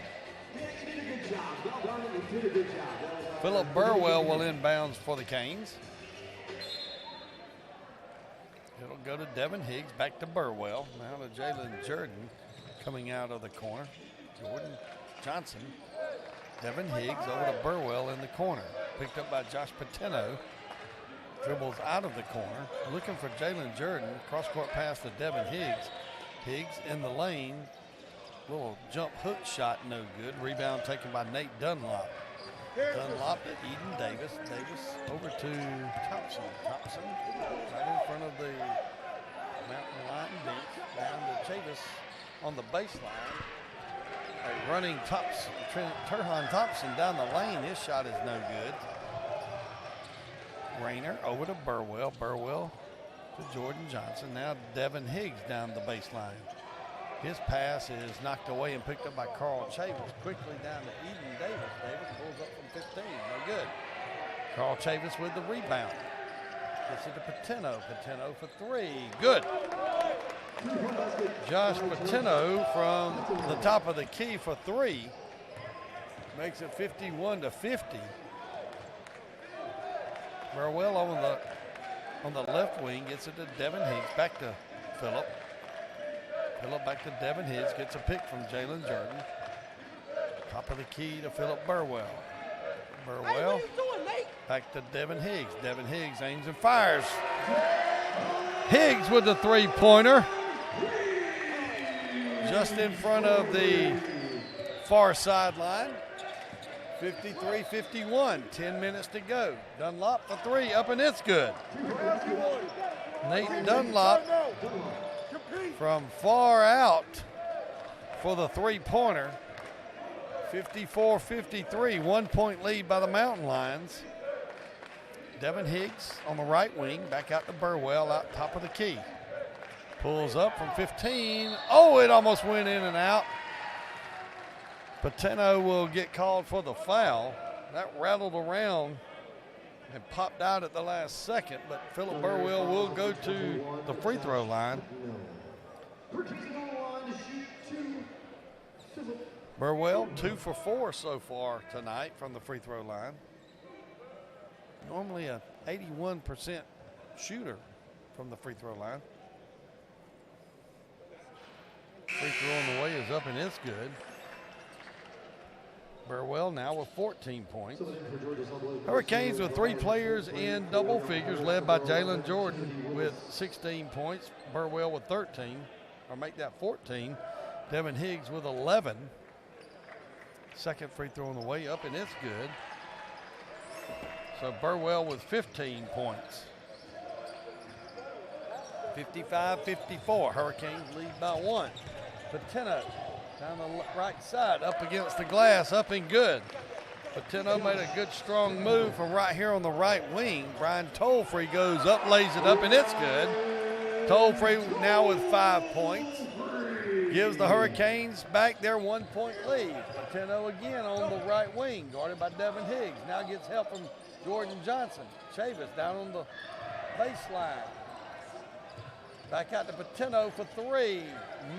Philip Burwell will inbounds for the Canes. It'll go to Devin Higgs, back to Burwell. Now to Jalen Jordan coming out of the corner. Jordan Johnson. Devin Higgs over to Burwell in the corner. Picked up by Josh Patino. Dribbles out of the corner. Looking for Jalen Jordan. Cross-court pass to Devin Higgs. Higgs in the lane. Little jump hook shot, no good. Rebound taken by Nate Dunlop. Dunlop to Eden Davis. Davis over to Thompson. Thompson right in front of the Mountain Line bench. Down to Chavis on the baseline. A running Thompson, Turhan Thompson down the lane. His shot is no good. Rayner over to Burwell. Burwell to Jordan Johnson. Now Devin Higgs down the baseline. His pass is knocked away and picked up by Carl Chavis. Quickly down to Eden Davis. Davis pulls up from 15. No good. Carl Chavis with the rebound. Gets it to Patino. Patino for three. Good. Josh Patino from the top of the key for three. Makes it 51-50. Burwell on the left wing gets it to Devin Higgs. Back to Phillip. Phillip back to Devin Higgs. Gets a pick from Jalen Jordan. Top of the key to Philip Burwell. Burwell back to Devin Higgs. Devin Higgs aims and fires. Higgs with the three-pointer. Just in front of the far sideline. 53-51, 10 minutes to go. Dunlop for three, up and it's good. Nate Dunlop from far out for the three-pointer. 54-53, 1 point lead by the Mountain Lions. Devin Higgs on the right wing, back out to Burwell out top of the key. Pulls up from 15. Oh, it almost went in and out. Patino will get called for the foul. That rattled around and popped out at the last second, but Philip Burwell will go to the free throw line. Burwell 2 for 4 so far tonight from the free throw line. Normally a 81% shooter from the free throw line. Free throw on the way is up and it's good. Burwell now with 14 points. Hurricanes with 3 players in double figures, led by Jalen Jordan with 16 points. Burwell with 13, or make that 14. Devin Higgs with 11. Second free throw on the way up, and it's good. So Burwell with 15 points. 55-54. Hurricanes lead by 1. Patino down the right side, up against the glass, up and good. Patino made a good, strong move from right here on the right wing. Brian Tollfree goes up, lays it up, and it's good. Tollfree now with 5 points. Gives the Hurricanes back their 1-point lead. Patino again on the right wing, guarded by Devin Higgs. Now gets help from Jordan Johnson. Chavis down on the baseline. Back out to Patino for 3.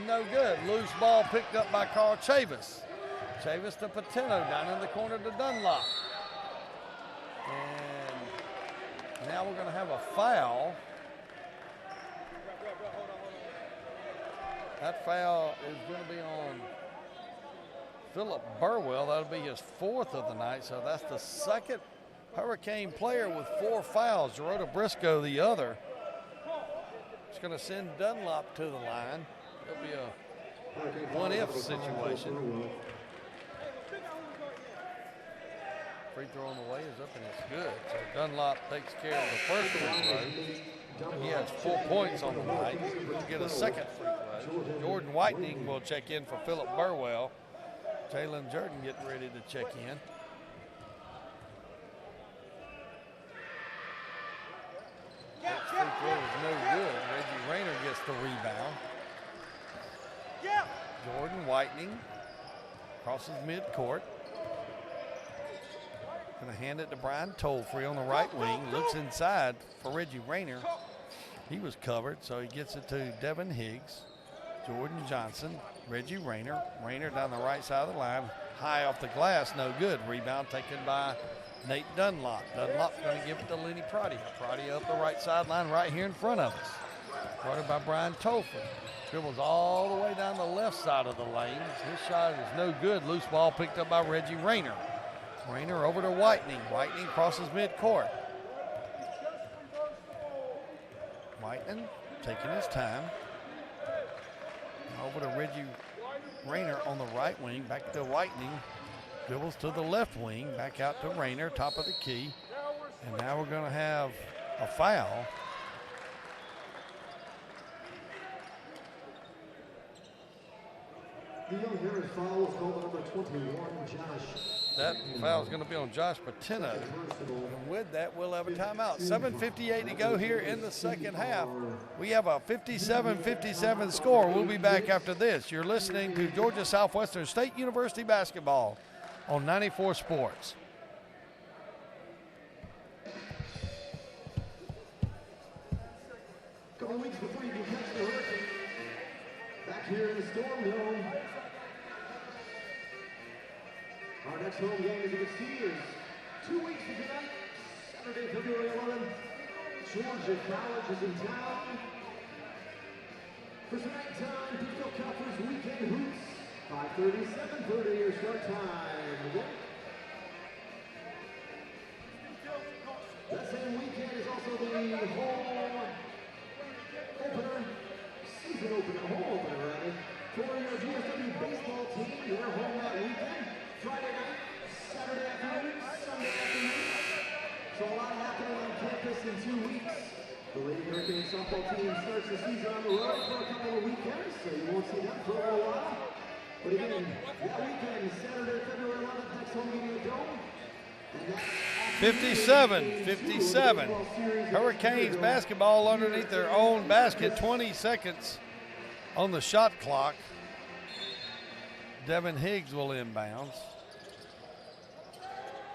No good. Loose ball picked up by Carl Chavis. Chavis to Patino down in the corner to Dunlop. And now we're going to have a foul. That foul is going to be on Philip Burwell. That'll be his 4th of the night. So that's the second Hurricane player with 4 fouls. Gerardo Briscoe the other. It's going to send Dunlop to the line. It'll be a one-if situation. Free throw on the way is up and it's good. So Dunlop takes care of the first free throw. He has 4 points on the night. We'll get a second free throw. Jordan Whitening will check in for Philip Burwell. Jalen Jordan getting ready to check in. Next free throw is no good. Reggie Rayner gets the rebound. Jordan Whitening crosses midcourt. Going to hand it to Brian Tollfree on the right wing. Looks inside for Reggie Rayner. He was covered, so he gets it to Devin Higgs. Jordan Johnson, Reggie Rayner. Rayner down the right side of the line. High off the glass, no good. Rebound taken by Nate Dunlop. Dunlop's going to give it to Lenny Pratia. Pratia up the right sideline right here in front of us. Guarded by Brian Tollfree. Dribbles all the way down the left side of the lane. His shot is no good. Loose ball picked up by Reggie Rayner. Rayner over to Whitening. Whitening crosses midcourt. Whitening taking his time. Over to Reggie Rayner on the right wing. Back to Whitening. Dribbles to the left wing. Back out to Rayner, top of the key. And now we're going to have a foul. The young Harris foul is called number 21, Josh. That foul is going to be on Josh Patino. And with that, we'll have a timeout. 7:58 to go here in the second half. We have a 57-57 score. We'll be back after this. You're listening to Georgia Southwestern State University basketball on 94 Sports. Couple weeks before you can catch the Hurricane. Back here in the Storm Dome. Our next home game, as you can see, is 2 weeks from tonight, Saturday, February 11th. Georgia College is in town for some nighttime Petersville Conference weekend hoops. 5:30, 7:30 your start time. That same weekend is also the home opener, season opener, home opener, rather, for your GSW baseball team. They're home that weekend. Friday night, Saturday afternoon, Sunday afternoon. So a lot happening on campus in 2 weeks. The Lady Hurricane softball team starts the season on the road for a couple of weekends, so you won't see them for a little while. But again, that weekend, Saturday, February 11th, next home game in the Dome. 57-57. Hurricanes basketball underneath their own basket. 20 seconds on the shot clock. Devin Higgs will inbounds.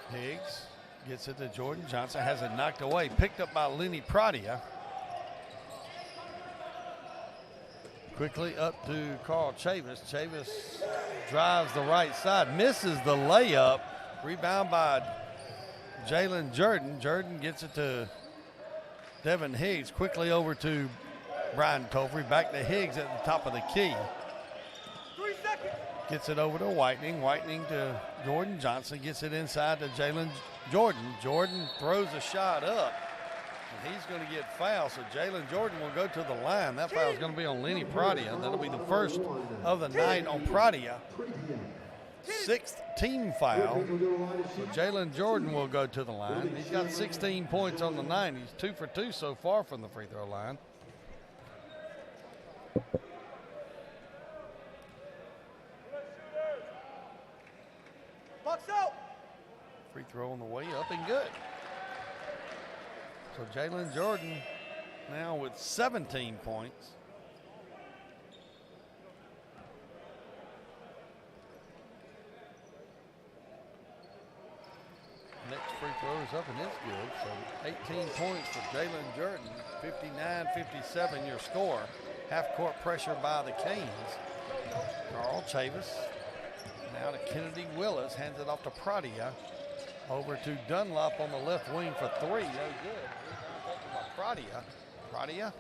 Higgs gets it to Jordan Johnson, has it knocked away, picked up by Lenny Pratia. Quickly up to Carl Chavis. Chavis drives the right side, misses the layup. Rebound by Jalen Jordan. Jordan gets it to Devin Higgs. Quickly over to Brian Tollfree. Back to Higgs at the top of the key. 3 seconds. Gets it over to Whitening. Whitening to Jordan Johnson. Gets it inside to Jalen Jordan. Jordan throws a shot up. And he's going to get fouled. So Jalen Jordan will go to the line. That foul is going to be on Lenny Pratia. That'll be the first of the night on Pratia. 6th team foul. So Jalen Jordan will go to the line. He's got 16 points on the night. He's 2 for 2 so far from the free throw line. Box out. throw on the way up and good. So Jalen Jordan now with 17 points. Next free throw is up and it's good. So 18 points for Jalen Jordan. 59-57 your score. Half court pressure by the Canes. Carl Chavis. Now to Kennedy Willis. Hands it off to Pradia. Over to Dunlop on the left wing for three. No good. Pradia. Pradia.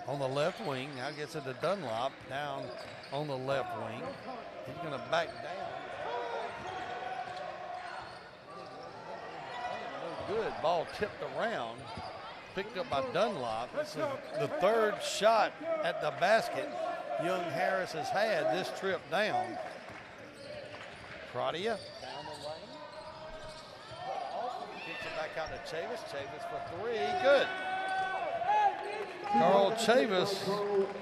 On the left wing. Now gets it to Dunlop. Down on the left wing. He's going to back down. Good. Ball tipped around. Picked up by Dunlop. This is the third shot at the basket Young Harris has had this trip down. Pradia down the lane. Kicks it back out to Chavis. Chavis for three. Good. Carl Chavis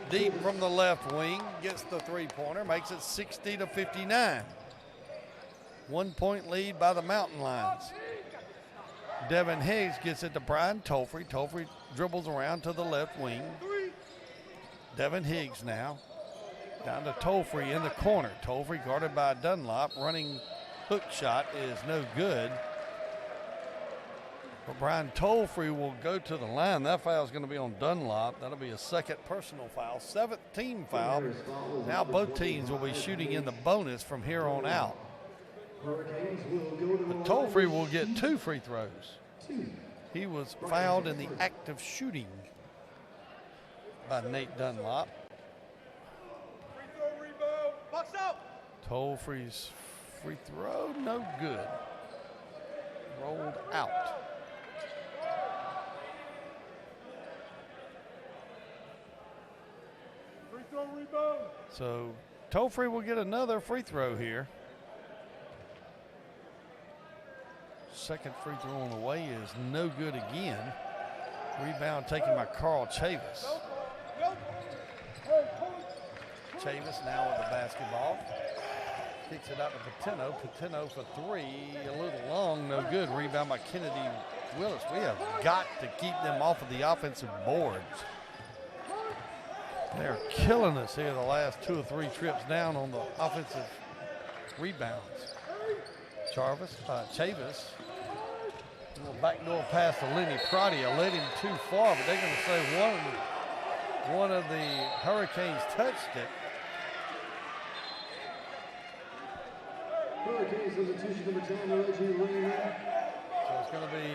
deep from the left wing gets the three-pointer. Makes it 60-59. 1 point lead by the Mountain Lions. Devin Higgs gets it to Brian Tolfrey. Tolfrey dribbles around to the left wing. Devin Higgs now. Down to Tolfrey in the corner. Tolfrey guarded by Dunlop. Running hook shot is no good. But Brian Tolfrey will go to the line. That foul is going to be on Dunlop. That'll be a second personal foul. 17 foul. Now both teams will be shooting in the bonus from here on out. But Tolfrey will get 2 free throws. He was fouled in the act of shooting by Nate Dunlop. Tolfrey's free throw, no good. Rolled out. Free throw rebound. So Tolfrey will get another free throw here. Second free throw on the way is no good again. Rebound taken by Carl Chavis. Chavis now with the basketball. Kicks it out to Patino. Patino for three. A little long, no good. Rebound by Kennedy Willis. We have got to keep them off of the offensive boards. They're killing us here the last 2 or 3 trips down on the offensive rebounds. Chavis. A little backdoor pass to Lenny Pradia. Led him too far, but they're going to say one of the Hurricanes touched it. Hurricanes substitution number 10, Reggie Rainer. So it's going to be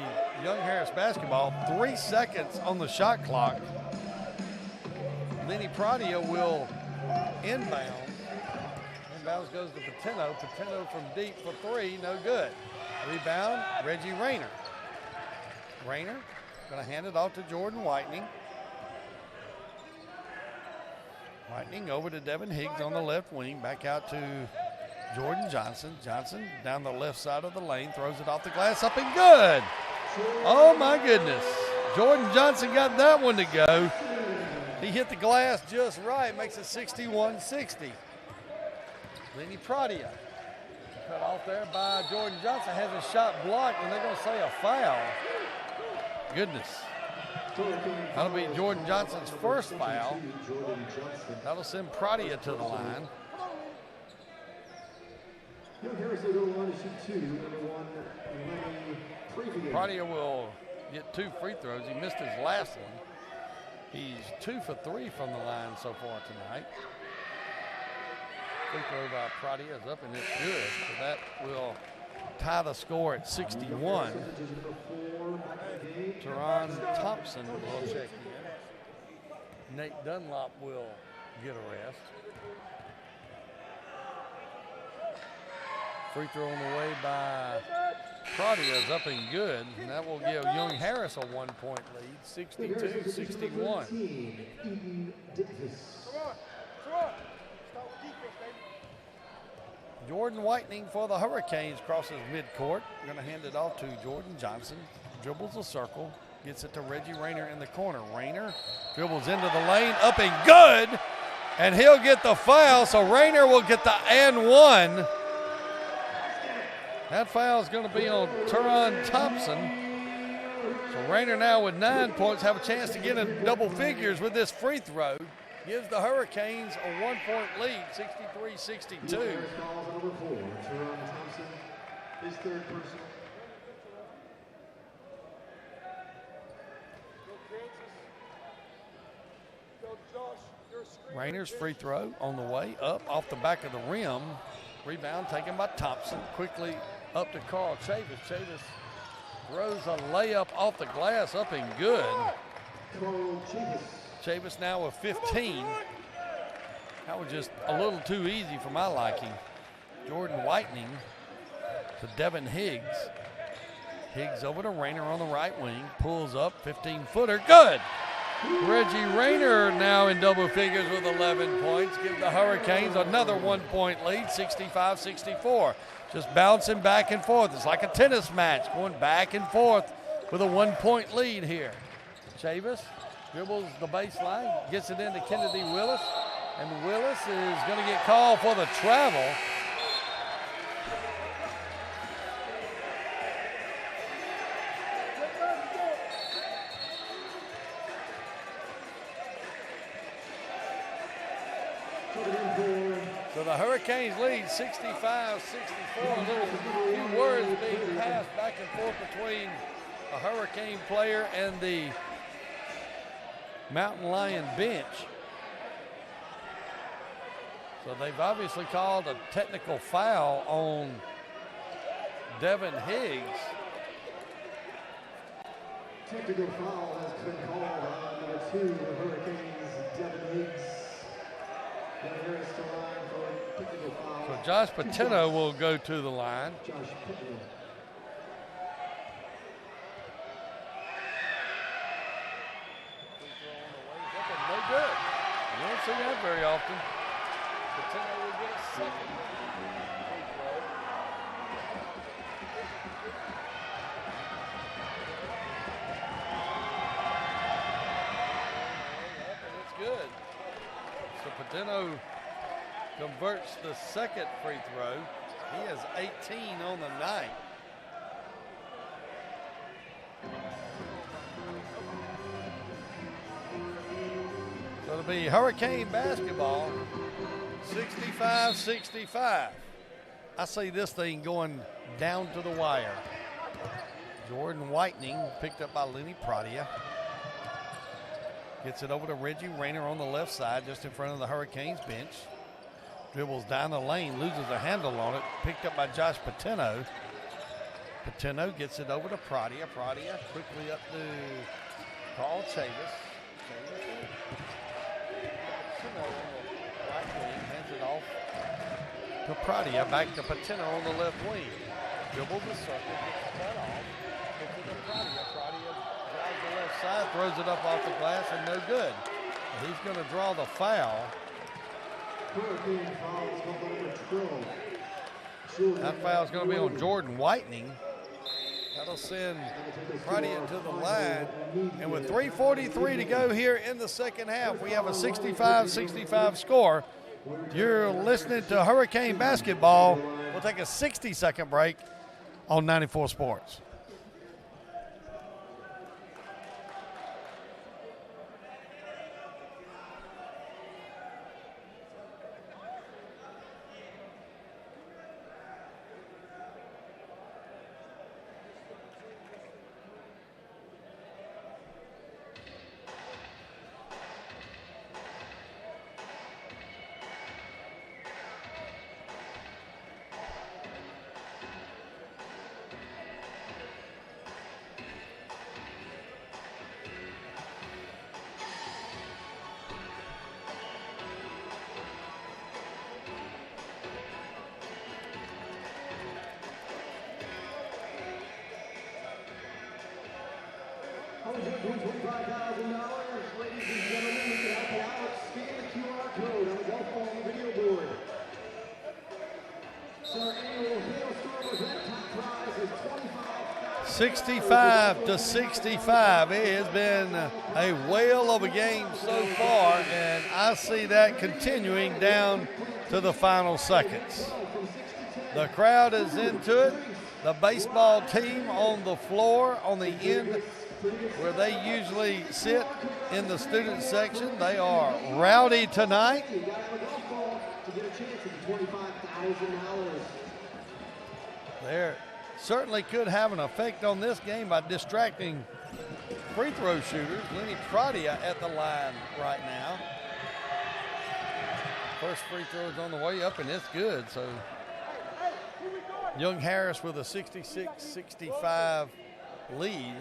Young Harris basketball. 3 seconds on the shot clock. Lenny Pradia will inbound. Inbounds goes to Patino. Patino from deep for three, no good. Rebound, Reggie Rainer. Rainer going to hand it off to Jordan Whitening. Whitening over to Devin Higgs on the left wing. Back out to Jordan Johnson. Johnson down the left side of the lane. Throws it off the glass. Up and good. Oh, my goodness. Jordan Johnson got that one to go. He hit the glass just right. Makes it 61-60. Lenny Pradia. Cut off there by Jordan Johnson. Has his shot blocked, and they're going to say a foul. Goodness. That'll be Jordan Johnson's first foul. That'll send Pradia to the line. Pradia will get 2 free throws. He missed his last one. He's 2 for 3 from the line so far tonight. Free throw by Pradia is up and it's good. So that will tie the score at 61. Teron Thompson will check in. Nate Dunlop will get a rest. Free throw on the way by Pradia is up and good. And that will give Young Harris a 1 point lead, 62-61. Jordan Whitening for the Hurricanes crosses midcourt. Going to hand it off to Jordan Johnson. Dribbles a circle. Gets it to Reggie Rainer in the corner. Rainer dribbles into the lane. Up and good. And he'll get the foul. So Rainer will get the and one. That foul is going to be on Teron Thompson. So Rayner now with 9 points have a chance to get in double figures with this free throw. Gives the Hurricanes a 1-point lead, 63-62. Calls number 4, Teron Thompson, his third personal. Rayner's free throw on the way up off the back of the rim. Rebound taken by Thompson. Quickly up to Carl Chavis. Chavis throws a layup off the glass up and good. Carl Chavis. Chavis now with 15. That was just a little too easy for my liking. Jordan Whitening to Devin Higgs. Higgs over to Rayner on the right wing. Pulls up, 15-footer, good! Reggie Rayner now in double figures with 11 points. Give the Hurricanes another 1-point lead, 65-64. Just bouncing back and forth. It's like a tennis match, going back and forth with a 1-point lead here. Chavis dribbles the baseline, gets it into Kennedy Willis, and Willis is going to get called for the travel. So the Hurricanes lead 65-64. A little few words being passed back and forth between a Hurricane player and the Mountain Lion bench. So they've obviously called a technical foul on Devin Higgs. Technical foul has been called on number 2, the Hurricanes, Devin Higgs. So Josh Patino will go to the line. Josh Patino. No good. You don't see that very often. Patino will get a second free throw. It's good. So Patino converts the second free throw. He has 18 on the night. So it'll be Hurricane basketball, 65-65. I see this thing going down to the wire. Jordan Whitening picked up by Lenny Pratia. Gets it over to Reggie Rayner on the left side, just in front of the Hurricanes bench. Dribbles down the lane, loses a handle on it. Picked up by Josh Patino. Patino gets it over to Pratia. Pratia quickly up to Carl Chavis. Patino on the right wing, hands it off to Pratia. Back to Patino on the left wing. Dribbles the circle, gets cut off. Gets it to Pratia. Pratia drives the left side, throws it up off the glass, and no good. He's going to draw the foul. That foul is going to be on Jordan Whitening. That'll send Pratia to the line. And with 3:43 to go here in the second half, we have a 65-65 score. You're listening to Hurricane basketball. We'll take a 60-second break on 94 Sports. $125,000, ladies and gentlemen, you can help you out. Scan the QR code on the Golf Ball video board. So our annual Hailstorm event top prize is $25,000. 65-65. It has been a whale of a game so far, and I see that continuing down to the final seconds. The crowd is into it. the baseball team on the floor on the end where they usually sit in the student section. They are rowdy tonight. You gotta have a golf ball to get a chance at the $25,000. There certainly could have an effect on this game by distracting free throw shooters. Lenny Pradia at the line right now. First free throw is on the way up, and it's good. So Young Harris with a 66-65 lead.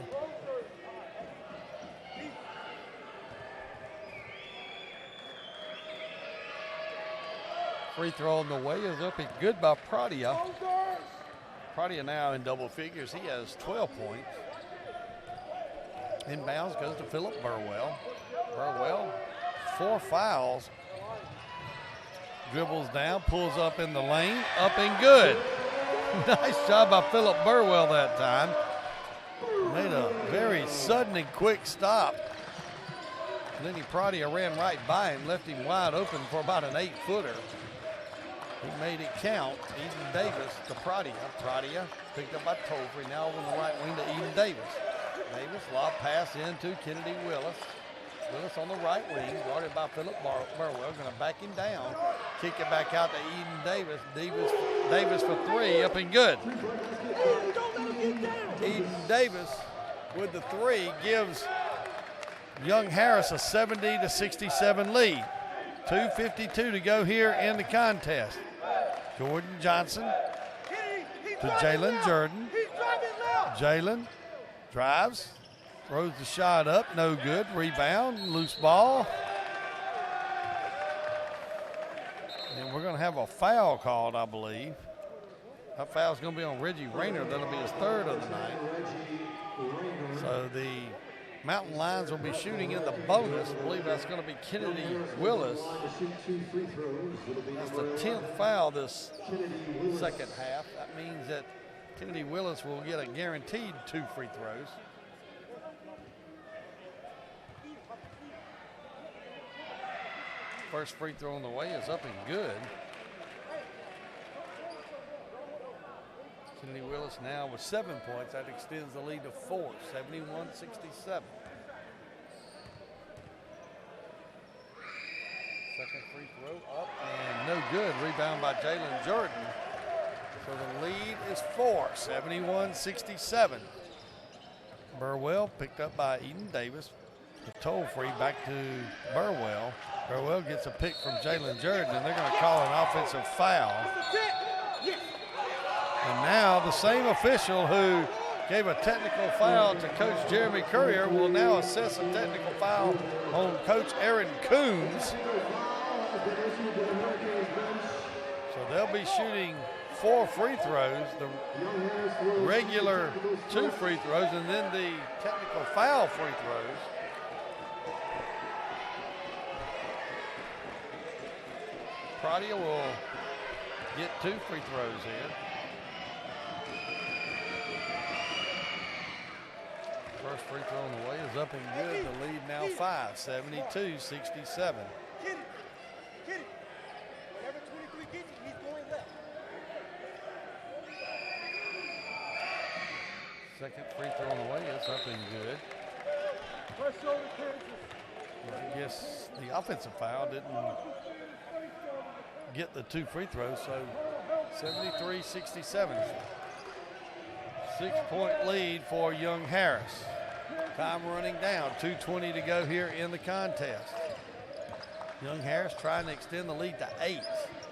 Free throw on the way is up and good by Pradia. Pradia now in double figures. He has 12 points. Inbounds goes to Philip Burwell. Burwell, 4 fouls. Dribbles down, pulls up in the lane, up and good. Nice job by Philip Burwell that time. Made a very sudden and quick stop. Lenny Pradia ran right by him, left him wide open for about an 8-footer. He made it count. Eden Davis to Pradia. Pradia picked up by Tolfrey, now over the right wing to Eden Davis. Davis, lob pass into Kennedy Willis. Willis on the right wing, guarded by Philip Burwell, going to back him down. Kick it back out to Eden Davis. Davis for 3, up and good. Eden Davis with the 3 gives Young Harris a 70-67 lead. 2:52 to go here in the contest. Jordan Johnson to Jalen Jordan. Jalen drives, throws the shot up, no good. Rebound, loose ball. And we're going to have a foul called, I believe. That foul's going to be on Reggie Rayner. That'll be his 3rd of the night. So the Mountain Lions will be shooting in the bonus. I believe that's going to be Kennedy Willis. That's the 10th foul this second half. That means that Kennedy Willis will get a guaranteed 2 free throws. First free throw on the way is up and good. Kennedy Willis now with 7 points. That extends the lead to 4, 71-67. Second free throw up and no good. Rebound by Jalen Jordan. So the lead is 4, 71-67. Burwell picked up by Eden Davis. The toll free back to Burwell. Burwell gets a pick from Jalen Jordan, and they're going to call an offensive foul. And now the same official who gave a technical foul to Coach Jeremy Courier will now assess a technical foul on Coach Aaron Coombs. So they'll be shooting 4 free throws, the regular 2 free throws, and then the technical foul free throws. Pradia will get 2 free throws here. First free throw on the way is up and good. The lead now 5, 72-67. Whenever 23 gets it, he's going left. Second free throw on the way is up and good. I guess the offensive foul didn't get the 2 free throws, so 73-67. 6-point lead for Young Harris. Time running down, 2:20 to go here in the contest. Young Harris trying to extend the lead to 8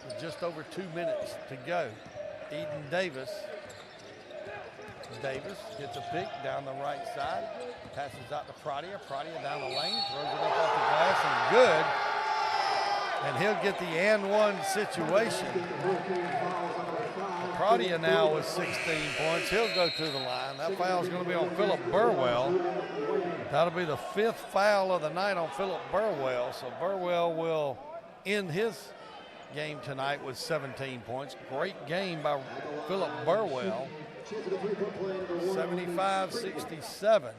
with just over 2 minutes to go. Eden Davis. Davis gets a pick down the right side, passes out to Pradia. Pradia down the lane, throws it up off the glass and good. And he'll get the and 1 situation. Pradia now with 16 points. He'll go to the line. That foul is going to be on Philip Burwell. That'll be the 5th foul of the night on Philip Burwell. So Burwell will end his game tonight with 17 points. Great game by Philip Burwell. 75-67.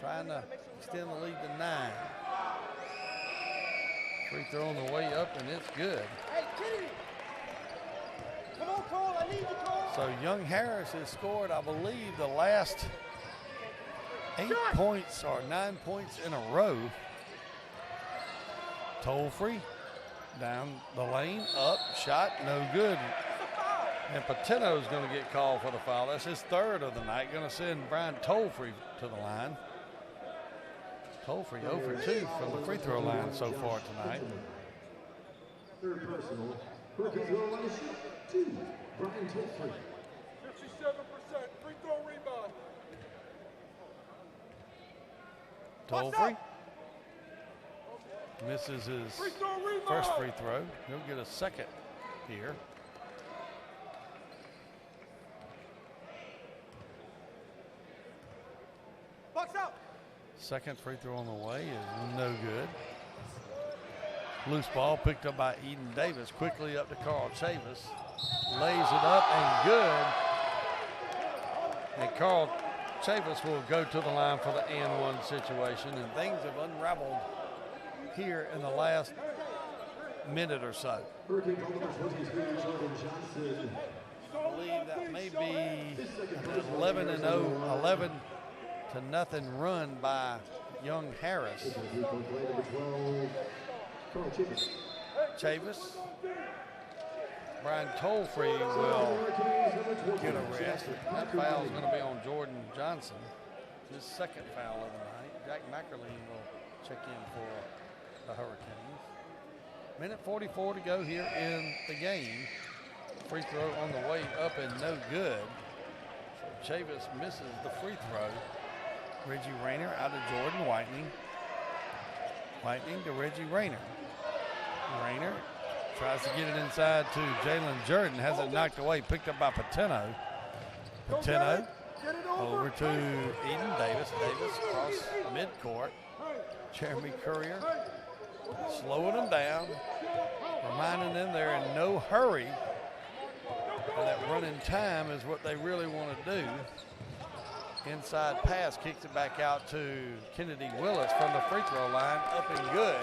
Trying to extend the lead to 9. Free throw on the way up, and it's good. Hey, Kennedy! Come on, Cole, I So Young Harris has scored, I believe, the last 8 points or 9 points in a row. Toll-free, down the lane, up, shot, no good. And Patino's going to get called for the foul. That's his 3rd of the night. Going to send Brian Toll-free to the line. Toll-free 0 for 2 from the free throw line so far tonight. 3rd personal. Hurricanes will line to shoot 2. Brian Toll-free. 57% free throw rebound. Toll-free misses his first free throw. He'll get a second here. Box out. Second free throw on the way is no good. Loose ball picked up by Eden Davis. Quickly up to Carl Chavis. Lays it up and good. And Carl Chavis will go to the line for the and one situation. And things have unraveled here in the last minute or so. Hurricane ball number 23, Jordan Johnson. I believe that may be an 11 to nothing run by Young Harris. 3-point play number 12, Carl Chavis. Chavis. Brian Toll-free will get a rest. That foul is going to be on Jordan Johnson. His 2nd foul of the night. Jack McErleen will check in for the Hurricanes. Minute 44 to go here in the game. Free throw on the way up and no good. So Chavis misses the free throw. Reggie Rayner out of Jordan Whitening. Whitening to Reggie Rayner. Rayner tries to get it inside to Jalen Jordan. Has it knocked away. Picked up by Patino. Patino over to Eden Davis. Davis across midcourt. Jeremy Courier slowing them down. Reminding them they're in no hurry. And that running time is what they really want to do. Inside pass, kicks it back out to Kennedy Willis from the free throw line, up and good.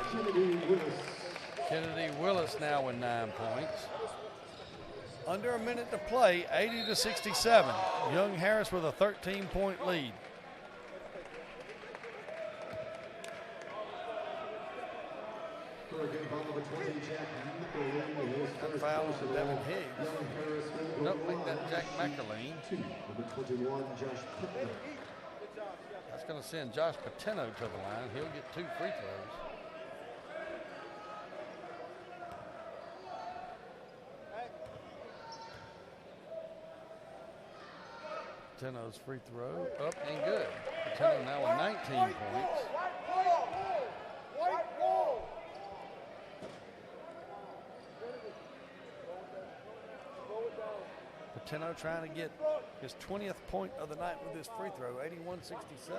Kennedy Willis now with 9 points. Under a minute to play, 80-67. Young Harris with a 13-point lead. That foul on Devin Higgs. Nope, make that Jack McErleen. That's going to send Josh Patino to the line. He'll get 2 free throws. Patino's free throw up and good. Patino now with 19 points. Patino trying to get his 20th point of the night with his free throw, 81-67. A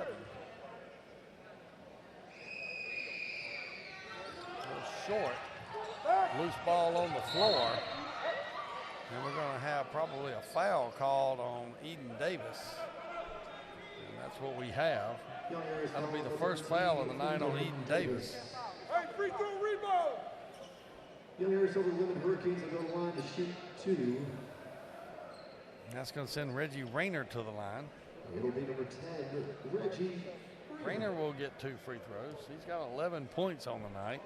little short. Loose ball on the floor. And we're going to have probably a foul called on Eden Davis. And that's what we have. That'll be the first foul of the night on Eden Davis. Hey, free throw rebound. Young Arizona Women Hurricanes will go to the line to shoot 2. That's going to send Reggie Rayner to the line. It'll be number 10, Reggie. Rayner will get 2 free throws. He's got 11 points on the night.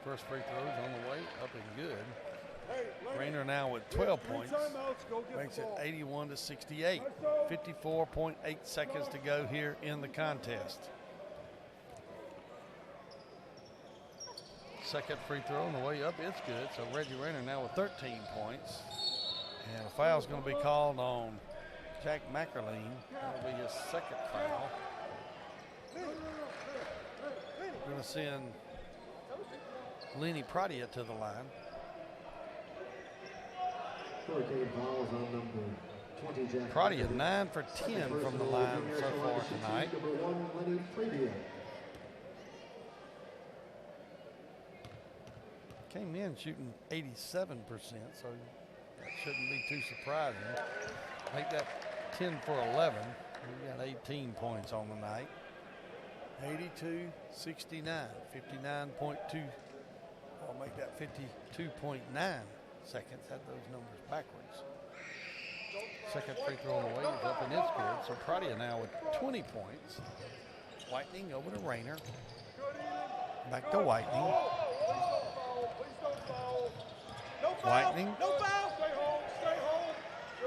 First free throws on the way, up and good. Rayner now with 12 points. Makes it 81-68. 54.8 seconds to go here in the contest. Second free throw on the way up, it's good. So Reggie Rayner now with 13 points. And a foul's going to be called on Jack McErleen. That'll be his 2nd foul. We're going to send Lenny Pradia to the line. Pradia 9 for 10 from the line so far tonight. Came in shooting 87%, so that shouldn't be too surprising. Make that 10 for 11. We got 18 points on the night. 82-69, 59.2, make that 52.9 seconds. Had those numbers backwards. Second free throw on the way is up and it's good. So Pradia now with 20 points. Whitening over to Rayner. Back to Whitening. Whitening. No foul. Stay home. Stay home.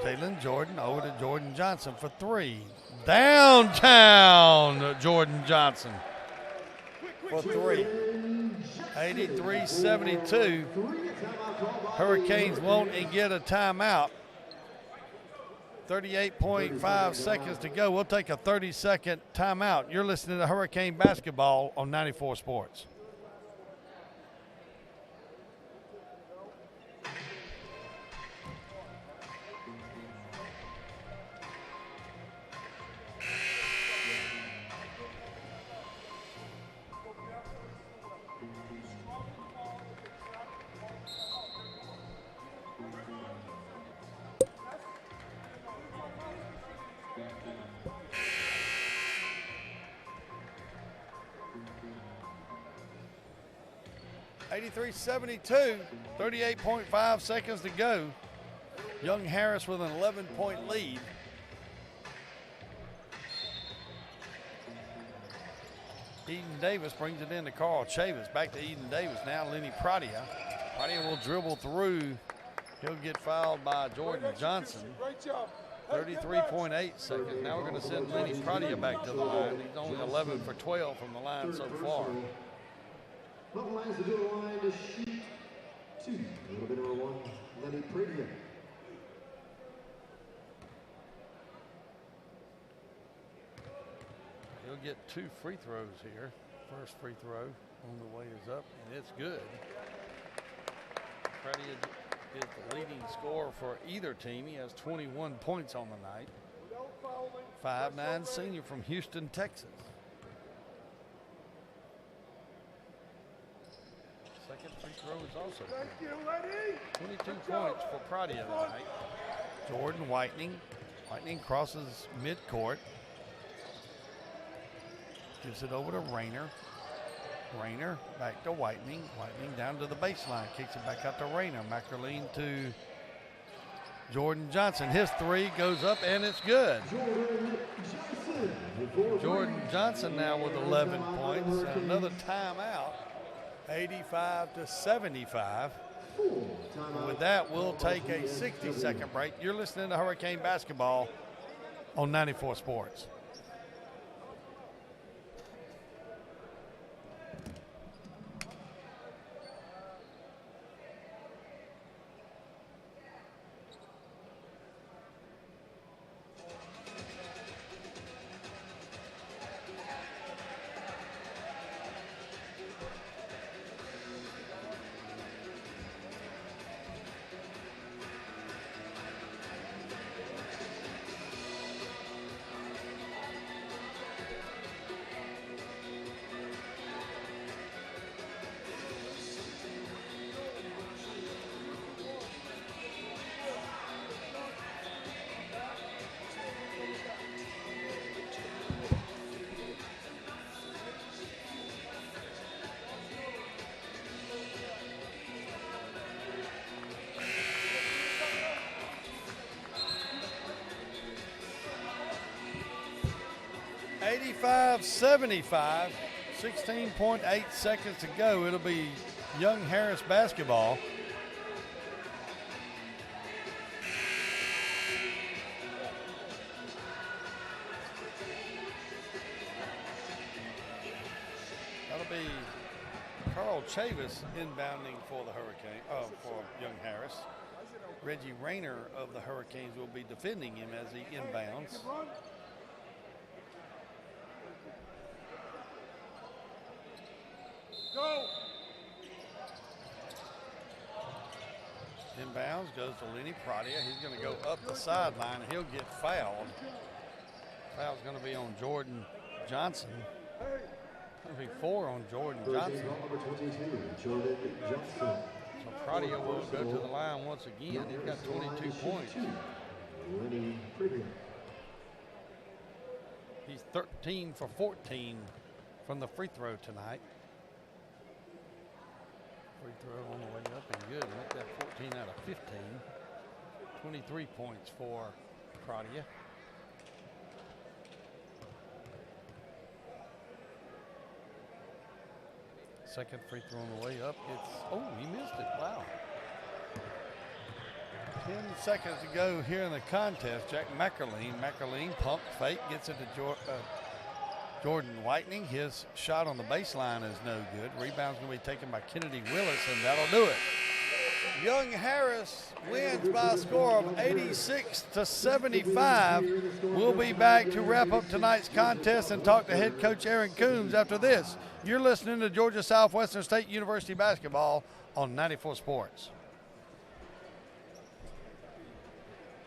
Jalen Jordan over to Jordan Johnson for three. Downtown Jordan Johnson for three. 83-72. Hurricanes won't get a timeout. 38.5 seconds to go. We'll take a 30-second timeout. You're listening to Hurricane Basketball on 94 Sports. $83-72, 38.5 seconds to go. Young Harris with an 11-point lead. Eden Davis brings it in to Carl Chavis. Back to Eden Davis now. Lenny Pradia. Pradia will dribble through. He'll get fouled by Jordan Johnson. Great job. 33.8 seconds. Now we're going to send Lenny Pradia back to the line. He's only 11 for 12 from the line so far. Bubble lines to do the line to shoot two. A little bit number one, Lenny Pradia. He'll get two free throws here. First free throw on the way is up, and it's good. Pradia is the leading scorer for either team. He has 21 points on the night. 5'9" senior from Houston, Texas. Second free throw is also Thank good. you, Lenny. 22 points for Pradia tonight. Jordan Whitening. Whitening crosses midcourt. Gives it over to Rayner. Rayner back to Whitening. Whitening down to the baseline. Kicks it back out to Rayner. McErleen to Jordan Johnson. His three goes up and it's good. Jordan Johnson now with 11 points. And another timeout. 85-75. With that, we'll take a 60-second break. You're listening to Hurricane Basketball on 94 Sports. $85-75, 16.8 seconds to go. It'll be Young Harris basketball. That'll be Carl Chavis inbounding for the Hurricane, for Young Harris. Reggie Rayner of the Hurricanes will be defending him as he inbounds. Go. Inbounds goes to Lenny Pradia. He's going to go up the sideline and he'll get fouled. Foul's going to be on Jordan Johnson. It'll be 4 on Jordan Johnson. So Pradia will go to the line once again. He's got 22 points. He's 13 for 14 from the free throw tonight for Free throw on the way up and good. Make that 14 out of 15. 23 points for Claudia. Second free throw on the way up. Oh, he missed it. Wow. 10 seconds to go here in the contest. Jack McErleen pump fake, gets it to Jordan Whitening. His shot on the baseline is no good. Rebound's going to be taken by Kennedy Willis, and that'll do it. Young Harris wins by a score of 86-75. We'll be back to wrap up tonight's contest and talk to head coach Aaron Coombs after this. You're listening to Georgia Southwestern State University basketball on 94 Sports.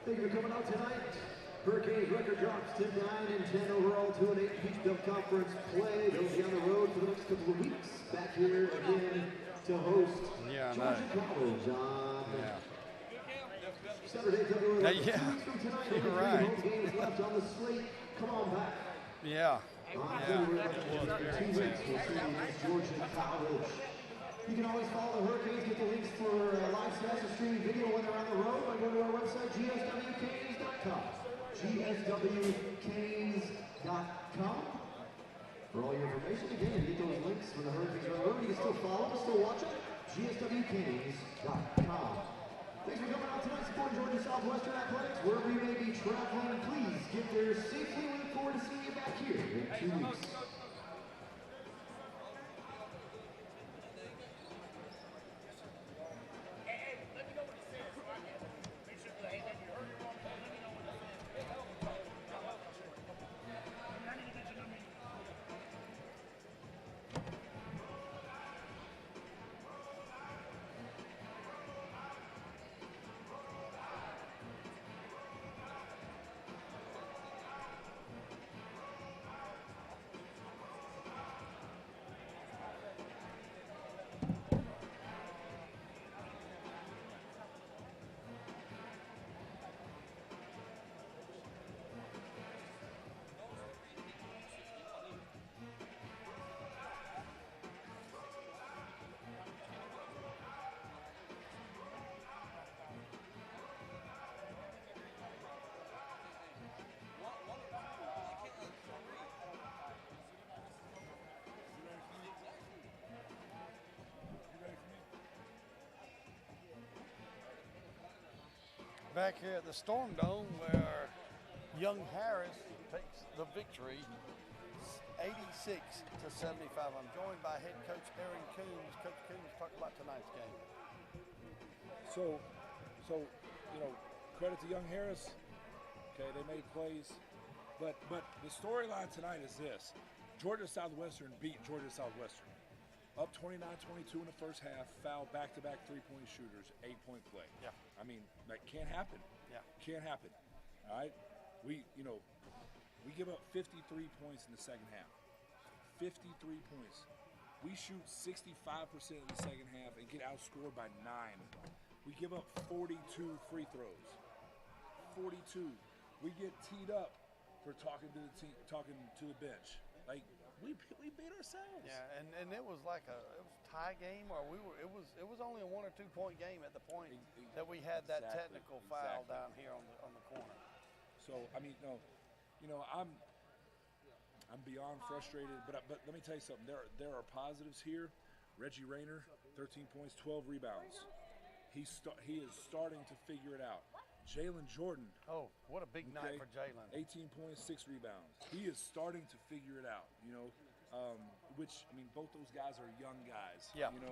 Thank you for coming out tonight. Hurricanes record drops to 9 and 10 overall, 2-8 Peach Belt Conference play. They'll be on the road for the next couple of weeks. Back here again to host Georgia College on Saturday, February 11th. 2 weeks from tonight, you're only right. 3 home games left on the slate. Come on back. Yeah. February 11th, 2 weeks, we'll see Georgia College. You can always follow the Hurricanes, get the links for live stats and streaming video when they're on the road by going to our website, gswcanes.com. gswcanes.com. For all your information, again, you get those links when the Hurricanes are on the road. You can still follow us, still watch it, gswcanes.com. Thanks for coming out tonight, supporting Georgia Southwestern Athletics. Wherever you may be traveling, please get there safely. We look forward to seeing you back here in 2 weeks. Back here at the Storm Dome where Young Harris takes the victory 86-75. I'm joined by head coach Aaron Coombs. Coach Coombs, talk about tonight's game. So, you know, credit to Young Harris. Okay, they made plays. But the storyline tonight is this. Georgia Southwestern beat Georgia Southwestern. Up 29-22 in the first half, fouled back-to-back three-point shooters, 8-point play. Yeah. I mean, that can't happen. Yeah. Can't happen. All right? We give up 53 points in the second half. 53 points. We shoot 65% in the second half and get outscored by 9. We give up 42 free throws. 42. We get teed up for talking to the team, talking to the bench. Like, we beat ourselves. Yeah, and it was like a tie game, or it was only a 1 or 2 point game at the point that we had that technical foul down here on the corner. So I mean, I'm beyond frustrated, but let me tell you something. There are positives here. Reggie Rayner, 13 points, 12 rebounds. He is starting to figure it out. Jalen Jordan. Oh, what a big night for Jalen. 18 points, 6 rebounds. He is starting to figure it out, which, I mean, both those guys are young guys. Yeah. And